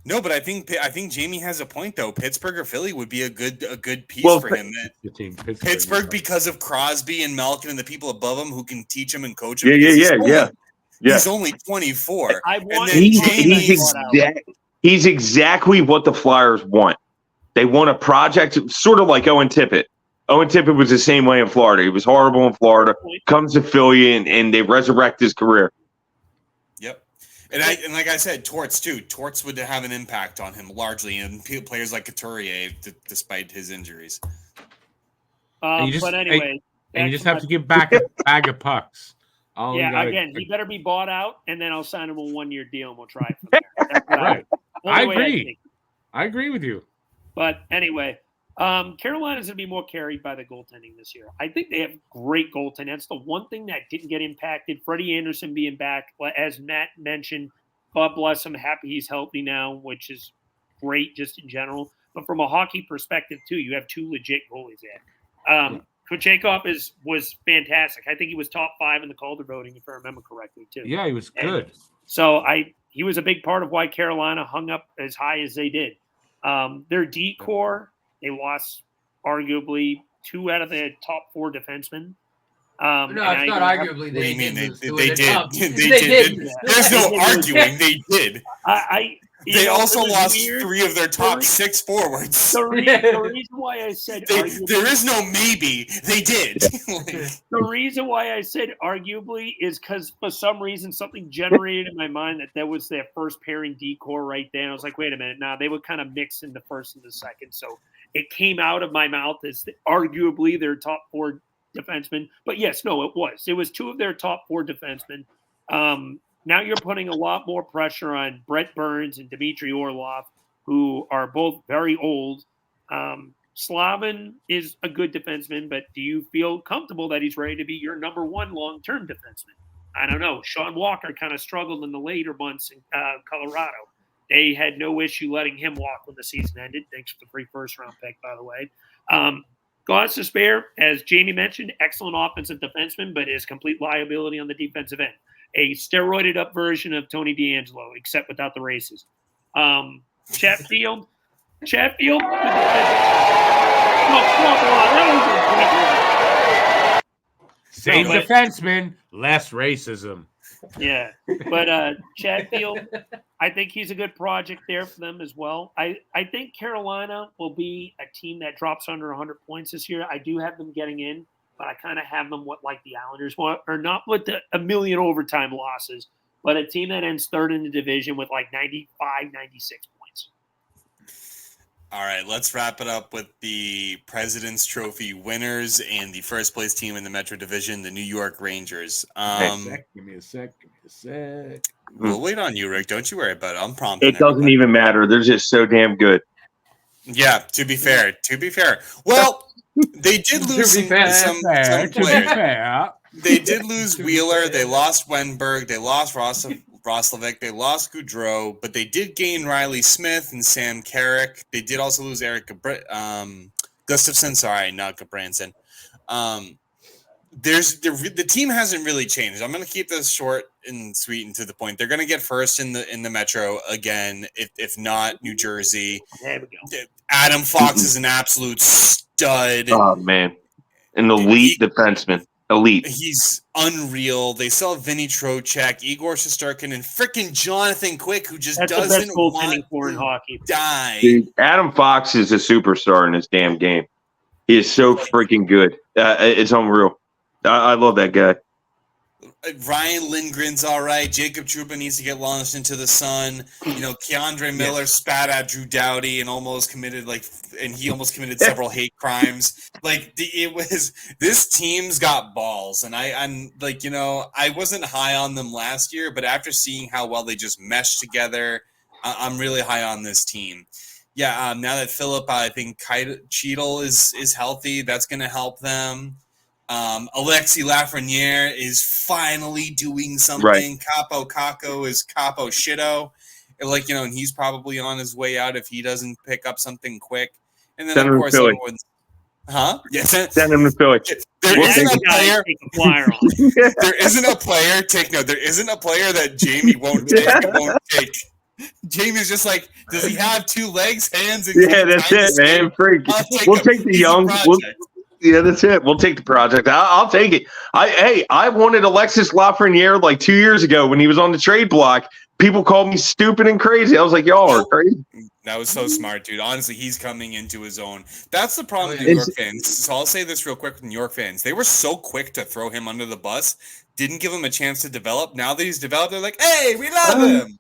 No, but I think Jamie has a point though. Pittsburgh or Philly would be a good piece for him. Pittsburgh because of Crosby and Malkin and the people above him who can teach him and coach him. Yeah. He's only 24. He's exactly what the Flyers want. They want a project, sort of like Owen Tippett. Owen Tippett was the same way in Florida. He was horrible in Florida. Comes to Philly and they resurrect his career. Yep. And like I said, Torts too. Torts would have an impact on him largely, and players like Couturier, despite his injuries. But anyway, and you just have to give back a bag of pucks. He better be bought out, and then I'll sign him a 1-year deal, and we'll try it from there. Right. I agree. I agree with you. But anyway, Carolina's going to be more carried by the goaltending this year. I think they have great goaltending. That's the one thing that didn't get impacted. Freddie Anderson being back, as Matt mentioned, God bless him. Happy he's healthy now, which is great just in general. But from a hockey perspective, too, you have two legit goalies there. Kochetkov was fantastic. I think he was top 5 in the Calder voting, if I remember correctly, too. Yeah, he was good. And so he was a big part of why Carolina hung up as high as they did. Their D core, they lost arguably 2 out of their top 4 defensemen. No, it's not arguably. What do you mean? They did. did. There's no arguing. They did. They also lost weird? 3 of their top 6 forwards. The reason why I said there is no maybe. They did. The reason why I said arguably is because for some reason something generated in my mind that was their first pairing decor right there. And I was like, wait a minute. Now they would kind of mix in the first and the second. So it came out of my mouth as arguably their top 4 defensemen. But yes, no, it was. It was 2 of their top 4 defensemen. Now you're putting a lot more pressure on Brett Burns and Dmitry Orlov, who are both very old. Slavin is a good defenseman, but do you feel comfortable that he's ready to be your number 1 long-term defenseman? I don't know. Sean Walker kind of struggled in the later months in Colorado. They had no issue letting him walk when the season ended. Thanks for the free first-round pick, by the way. God's to spare, as Jamie mentioned, excellent offensive defenseman, but is complete liability on the defensive end. A steroided-up version of Tony DeAngelo, except without the races. Chatfield. Same defenseman, less racism. Yeah, but Chatfield, I think he's a good project there for them as well. I think Carolina will be a team that drops under 100 points this year. I do have them getting in, but I kind of have them like the Islanders want, or not with a million overtime losses, but a team that ends third in the division with like 95, 96 points. All right, let's wrap it up with the President's Trophy winners and the first place team in the Metro Division, the New York Rangers. Give me a sec. We'll wait on you, Rick. Don't you worry about it. I'm prompting. It doesn't even matter. They're just so damn good. Yeah, to be fair. Well, they did lose some players. They did lose Wheeler. They lost Wenberg. They lost Roslovic. They lost Goudreau, but they did gain Riley Smith and Sam Carrick. They did also lose Eric Gustafson. Sorry, not Gabranson. The team hasn't really changed. I'm going to keep this short and sweet and to the point. They're going to get first in the Metro again, if not New Jersey. There we go. Adam Fox is an absolute stud. Oh man, an elite defenseman. Elite. He's unreal. They still have Vinny Trocheck, Igor Shesterkin, and freaking Jonathan Quick, who just doesn't want in hockey. Die. Dude, Adam Fox is a superstar in this damn game. He is so freaking good. It's unreal. I love that guy. Ryan Lindgren's all right. Jacob Trouba needs to get launched into the sun. Keandre Miller spat at Drew Doughty and almost committed several hate crimes. This team's got balls, and I wasn't high on them last year, but after seeing how well they just meshed together, I'm really high on this team. Yeah, now that Philip, I think Cheadle is healthy, that's going to help them. Alexis Lafreniere is finally doing something. Right. Capo Caco is Capo Shitto. And he's probably on his way out if he doesn't pick up something quick. And then, of course, everyone's... Huh? Yeah, send him to Philly. There isn't a player that Jamie won't take. Jamie's just like, does he have 2 legs, hands, and that's it, man. We'll take the young... Yeah, that's it. We'll take the project. I'll take it. I wanted Alexis Lafreniere like 2 years ago when he was on the trade block. People called me stupid and crazy. I was like, y'all are crazy. That was so smart, dude. Honestly, he's coming into his own. That's the problem with New York fans. So I'll say this real quick with New York fans. They were so quick to throw him under the bus, didn't give him a chance to develop. Now that he's developed, they're like, hey, we love him.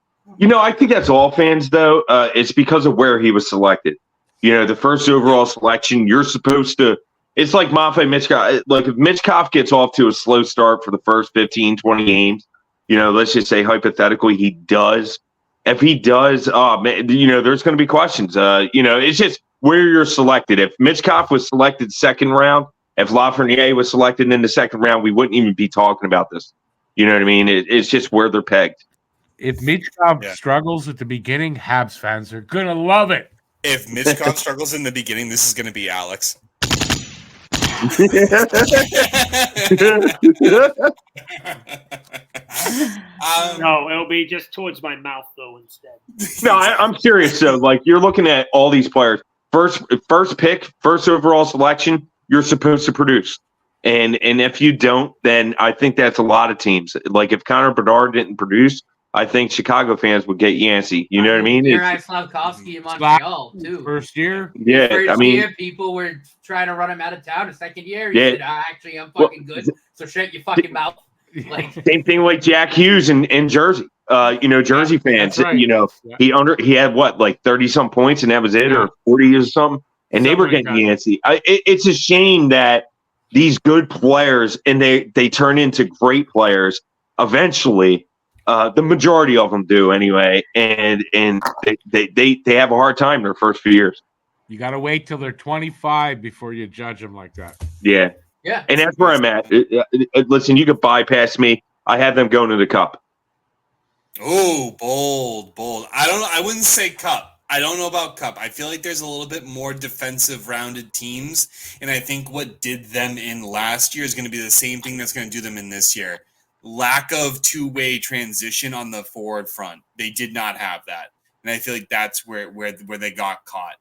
I think that's all fans, though. It's because of where he was selected. The first overall selection, you're supposed to – it's like Maffei Michkov. Like if Michkov gets off to a slow start for the first 15, 20 games, let's just say hypothetically he does. If he does, there's going to be questions. It's just where you're selected. If Michkov was selected second round, if Lafreniere was selected in the second round, we wouldn't even be talking about this. You know what I mean? It's just where they're pegged. If Michkov struggles at the beginning, Habs fans are going to love it. If Michkov struggles in the beginning, this is going to be Alex. No, it'll be just towards my mouth though instead. No, I'm serious though. Like you're looking at all these players, first pick, first overall selection. You're supposed to produce. And if you don't, then I think that's a lot of teams. Like if Connor Bedard didn't produce, I think Chicago fans would get Yancey. You know what I mean? Aaron Slavkovsky in Montreal too. First year. Yeah, First year, people were trying to run him out of town. The second year, he said, I'm fucking good. So shut your fucking mouth. Like same thing like Jack Hughes in Jersey. Jersey fans. Right. He had what, like 30 some points, and that was it, or 40 or something, and they were getting Yancey. It's a shame that these good players and they turn into great players eventually. The majority of them do anyway, and they have a hard time their first few years. You got to wait till they're 25 before you judge them like that. Yeah. And that's where I'm at. Listen, you could bypass me. I have them going to the Cup. Oh, bold. I wouldn't say Cup. I don't know about Cup. I feel like there's a little bit more defensive rounded teams, and I think what did them in last year is going to be the same thing that's going to do them in this year. Lack of two-way transition on the forward front. They did not have that, and I feel like that's where they got caught.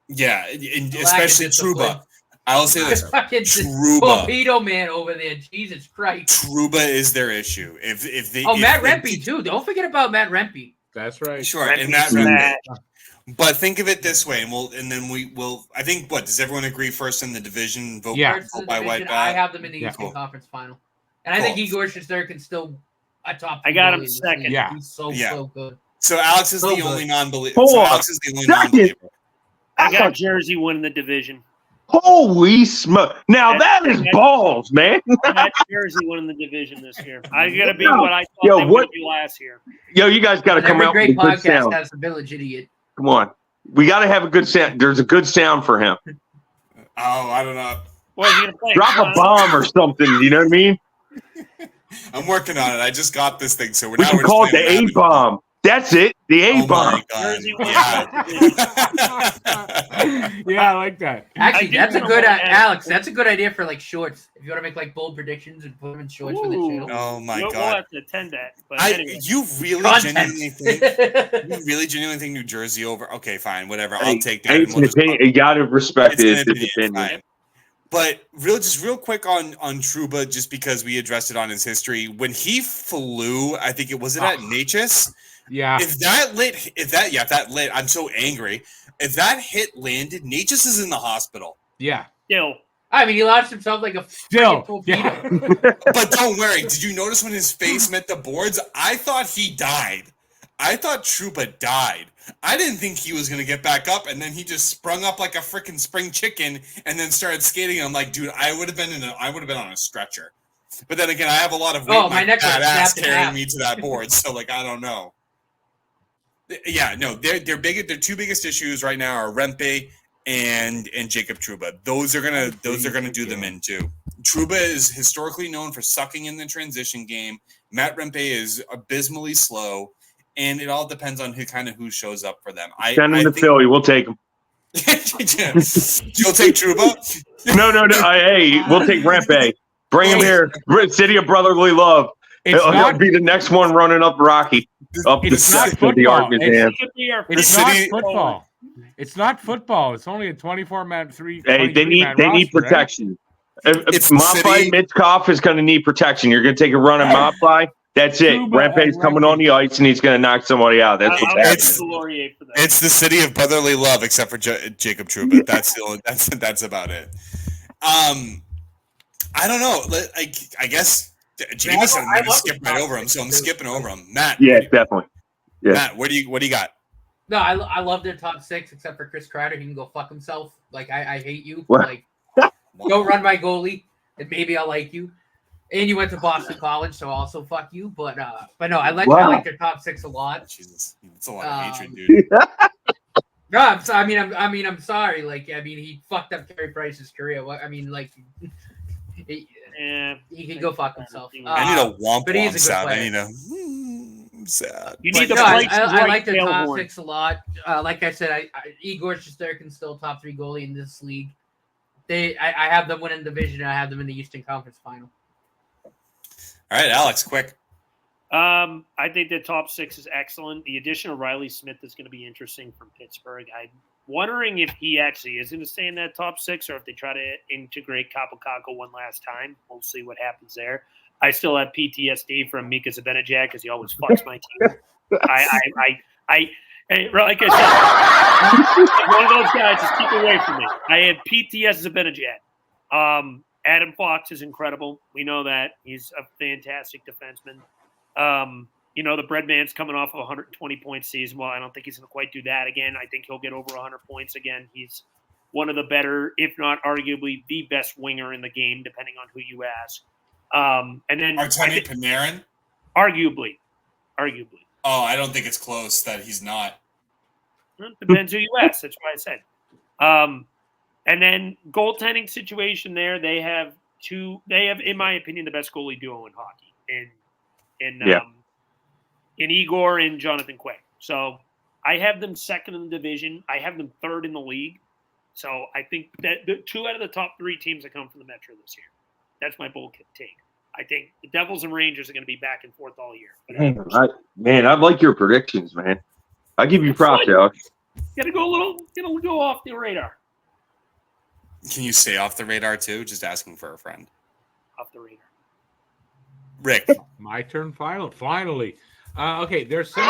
Yeah, and especially Trouba. I'll say this: Trouba, torpedo man over there. Jesus Christ, Trouba is their issue. If they Matt Rempe too. Don't forget about Matt Rempe. That's right. Sure, and Matt Rempe. But think of it this way, and we will. I think does everyone agree? First in the division, vote by White. I have them in the Eastern Conference Final, and I think Igor Shesterkin's still a top. I got him second. Yeah, he's so good. So Alex is the only non-believer. I got Jersey winning the division. Holy smoke! Now that is balls, man. I got Jersey winning the division this year. I got to be what I thought they would do last year. You guys got to come out with a good sound. Has a village idiot. Come on, we got to have a good sound. There's a good sound for him. Oh, I don't know. What are you gonna play? Drop a bomb or something. You know what I mean? I'm working on it. I just got this thing, so we can call it the A bomb. That's it. The A bomb. Yeah, I like that. Actually, that's a good Alex. That's a good idea for like shorts. If you want to make like bold predictions and put them in shorts for the channel. Oh my god! We'll have to attend that. But anyway. You really genuinely think New Jersey over? Okay, fine, whatever. I'll take that. It's an opinion. You got to respect it. It's an opinion. But real quick on Trouba, just because we addressed it on his history. When he flew, I think it was at Natchez. Yeah. If that lit, I'm so angry. If that hit landed, Natchez is in the hospital. Yeah. Still. I mean, he launched himself like a torpedo. Yeah. But don't worry. Did you notice when his face met the boards? I thought he died. I thought Trouba died. I didn't think he was going to get back up, and then he just sprung up like a freaking spring chicken and then started skating. I'm like, dude, I would have been on a stretcher. But then again, I have a lot of weight, my fat ass carrying me to that board, so like I don't know. Yeah, no, their two biggest issues right now are Rempe and Jacob Trouba. Those are gonna do them in too. Trouba is historically known for sucking in the transition game. Matt Rempe is abysmally slow, and it all depends on who shows up for them. Send him to Philly. We'll take him. You'll take Trouba? No. Hey, we'll take Rempe. Bring him here. City of brotherly love. He'll be the next one running up Rocky. It's not football. It's not football. It's not football. It's only a 24-man 3. Hey, they need protection. Right? If Mapai Mitchkov is going to need protection, you're going to take a run at Mapai. That's it. Rempe's coming on the ice and he's going to knock somebody out. That's what's happening. It's the city of brotherly love, except for Jacob Trouba. That's about it. I don't know. I guess James said I'm going to skip right over him, so I'm skipping over him. Matt. Yeah, definitely. Yeah. Matt, what do you got? No, I love their top 6 except for Chris Kreider. He can go fuck himself. Like I hate you. What? Like don't run my goalie, and maybe I'll like you. And you went to Boston College, so also fuck you. But no, I like their top 6 a lot. Jesus, it's a lot of hatred, dude. No, I'm sorry. Like, he fucked up Carey Price's career. He can go fuck himself. I need a womp but he's a good sound. player. I'm sad. You need I like their top 6 a lot. Like I said, Igor Shesterkin's still top 3 goalie in this league. I have them winning the division, and I have them in the Eastern Conference Final. All right, Alex, quick. I think the top 6 is excellent. The addition of Riley Smith is going to be interesting from Pittsburgh. wondering if he actually is going to stay in that top 6 or if they try to integrate Kapokako one last time. We'll see what happens there. I still have PTSD from Mika Zibanejad because he always fucks my team. Like I said, one of those guys, just keep away from me. I have PTS Zibanejad. Adam Fox is incredible. We know that. He's a fantastic defenseman. The Breadman's coming off of a 120-point season. Well, I don't think he's going to quite do that again. I think he'll get over 100 points again. He's one of the better, if not arguably the best winger in the game, depending on who you ask. And then Artemi Panarin? Arguably. Oh, I don't think it's close that he's not. Well, it depends who you ask. That's why I said. And then goaltending situation there, they have, in my opinion, the best goalie duo in hockey. In Igor and Jonathan Quick. So I have them second in the division. I have them third in the league. So I think that the 2 out of the top 3 teams that come from the Metro this year. That's my bold take. I think the Devils and Rangers are going to be back and forth all year. I like your predictions, man. I give you props, Alex. Got to go off the radar. Can you stay off the radar too? Just asking for a friend. Off the radar. Rick. My turn finally. Okay, there's some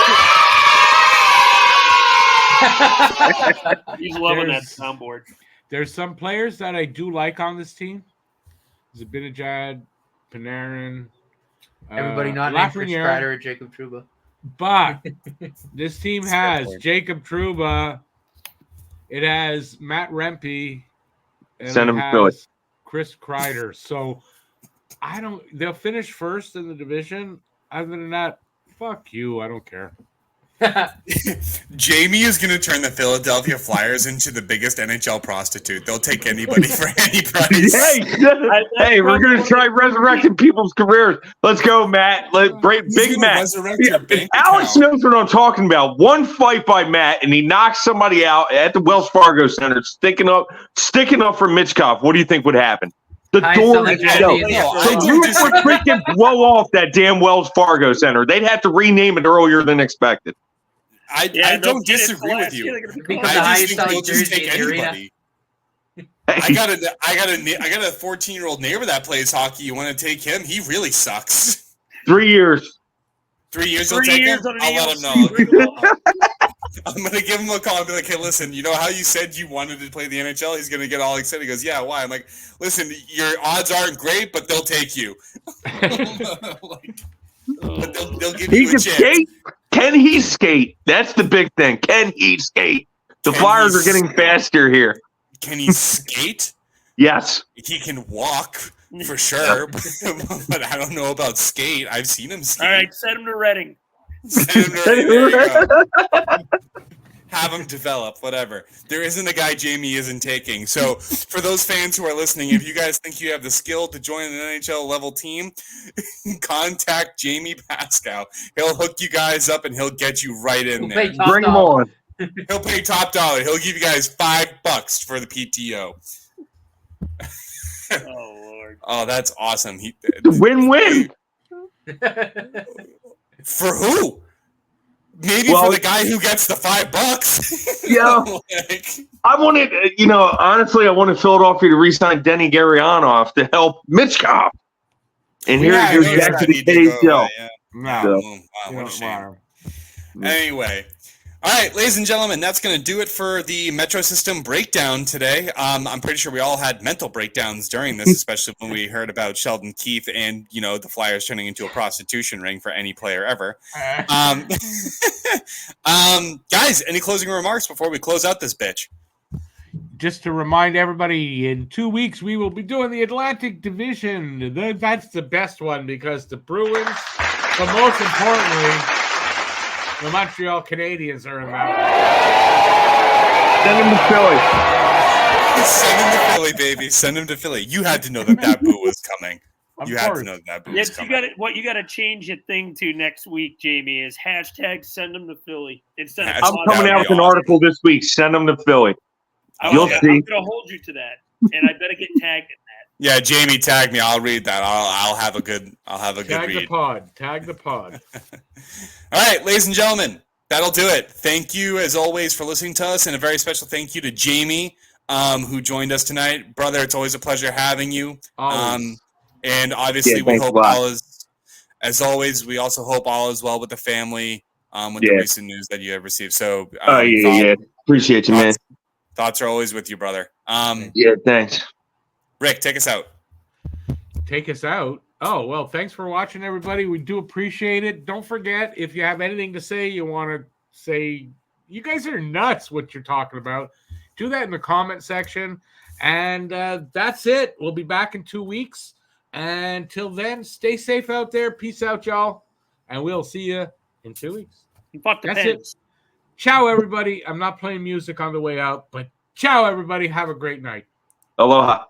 He's loving that soundboard. There's some players that I do like on this team. Zibanejad, Panarin. Everybody not named Chris Kreider or Jacob Trouba. But this team has Jacob Trouba. It has Matt Rempe. And Send him to Philly. Chris Kreider. So they'll finish first in the division. Other than that, fuck you. I don't care. Jamie is going to turn the Philadelphia Flyers into the biggest NHL prostitute. They'll take anybody for any price. Hey, we're going to try resurrecting people's careers. Let's go, Matt. Big Matt. Alex knows what I'm talking about. One fight by Matt, and he knocks somebody out at the Wells Fargo Center, sticking up for Mitchkov. What do you think would happen? The door would show. The roof would freaking blow off that damn Wells Fargo Center. They'd have to rename it earlier than expected. I don't disagree with you. I just think they'll just take anybody. I got a 14-year-old neighbor that plays hockey. You want to take him? He really sucks. 3 years. 3 years will take him? I'll let him know. I'm going to give him a call and be like, hey, listen, you know how you said you wanted to play the NHL? He's going to get all excited. He goes, yeah, why? I'm like, listen, your odds aren't great, but they'll take you. But they'll give you a chance. Skate? Can he skate? That's the big thing. Can he skate? The Flyers are getting faster here. Can he skate? Yes. He can walk for sure, but I don't know about skate. I've seen him skate. All right, send him to Reading. Have him develop, whatever. There isn't a guy Jamie isn't taking. So for those fans who are listening, if you guys think you have the skill to join an NHL level team, contact Jamie Pascal. He'll hook you guys up and he'll get you right in there. Bring him on. He'll pay top dollar. He'll give you guys $5 for the PTO. Oh, Lord. Oh, that's awesome. Win-win. For who? Maybe for the guy who gets the $5. Yeah. I wanted, honestly, I wanted Philadelphia to re-sign Denny Garionov to help Mitchkov. And here he goes back to the KHL. What a shame. Anyway. All right, ladies and gentlemen, that's going to do it for the Metro System breakdown today. I'm pretty sure we all had mental breakdowns during this, especially when we heard about Sheldon Keefe and, the Flyers turning into a prostitution ring for any player ever. Guys, any closing remarks before we close out this bitch? Just to remind everybody, in 2 weeks, we will be doing the Atlantic Division. That's the best one because the Bruins, but most importantly, the Montreal Canadiens are in that one. Send him to Philly, baby. Send him to Philly. You had to know that boo was coming. You had to know that boo was coming. What you got to change your thing to next week, Jamie, is hashtag send them to Philly. Instead of I'm coming out with an article this week. Send them to Philly. You'll see. I'm going to hold you to that, and I better get tagged in that. Yeah, Jamie, tag me. I'll read that. I'll have a good read. Tag the pod. All right, ladies and gentlemen, That'll do it. Thank you, as always, for listening to us, and a very special thank you to Jamie, who joined us tonight. Brother, it's always a pleasure having you. And obviously, we hope all is, as always, we also hope all is well with the family with the recent news that you have received. So, appreciate you, man. Thoughts are always with you, brother. Thanks. Rick, take us out. Take us out. Oh, well, thanks for watching, everybody. We do appreciate it. Don't forget, if you have anything to say, you want to say, you guys are nuts what you're talking about, do that in the comment section. And that's it. We'll be back in 2 weeks. And till then, stay safe out there. Peace out, y'all. And we'll see you in 2 weeks. That's it. Ciao, everybody. I'm not playing music on the way out, but ciao, everybody. Have a great night. Aloha.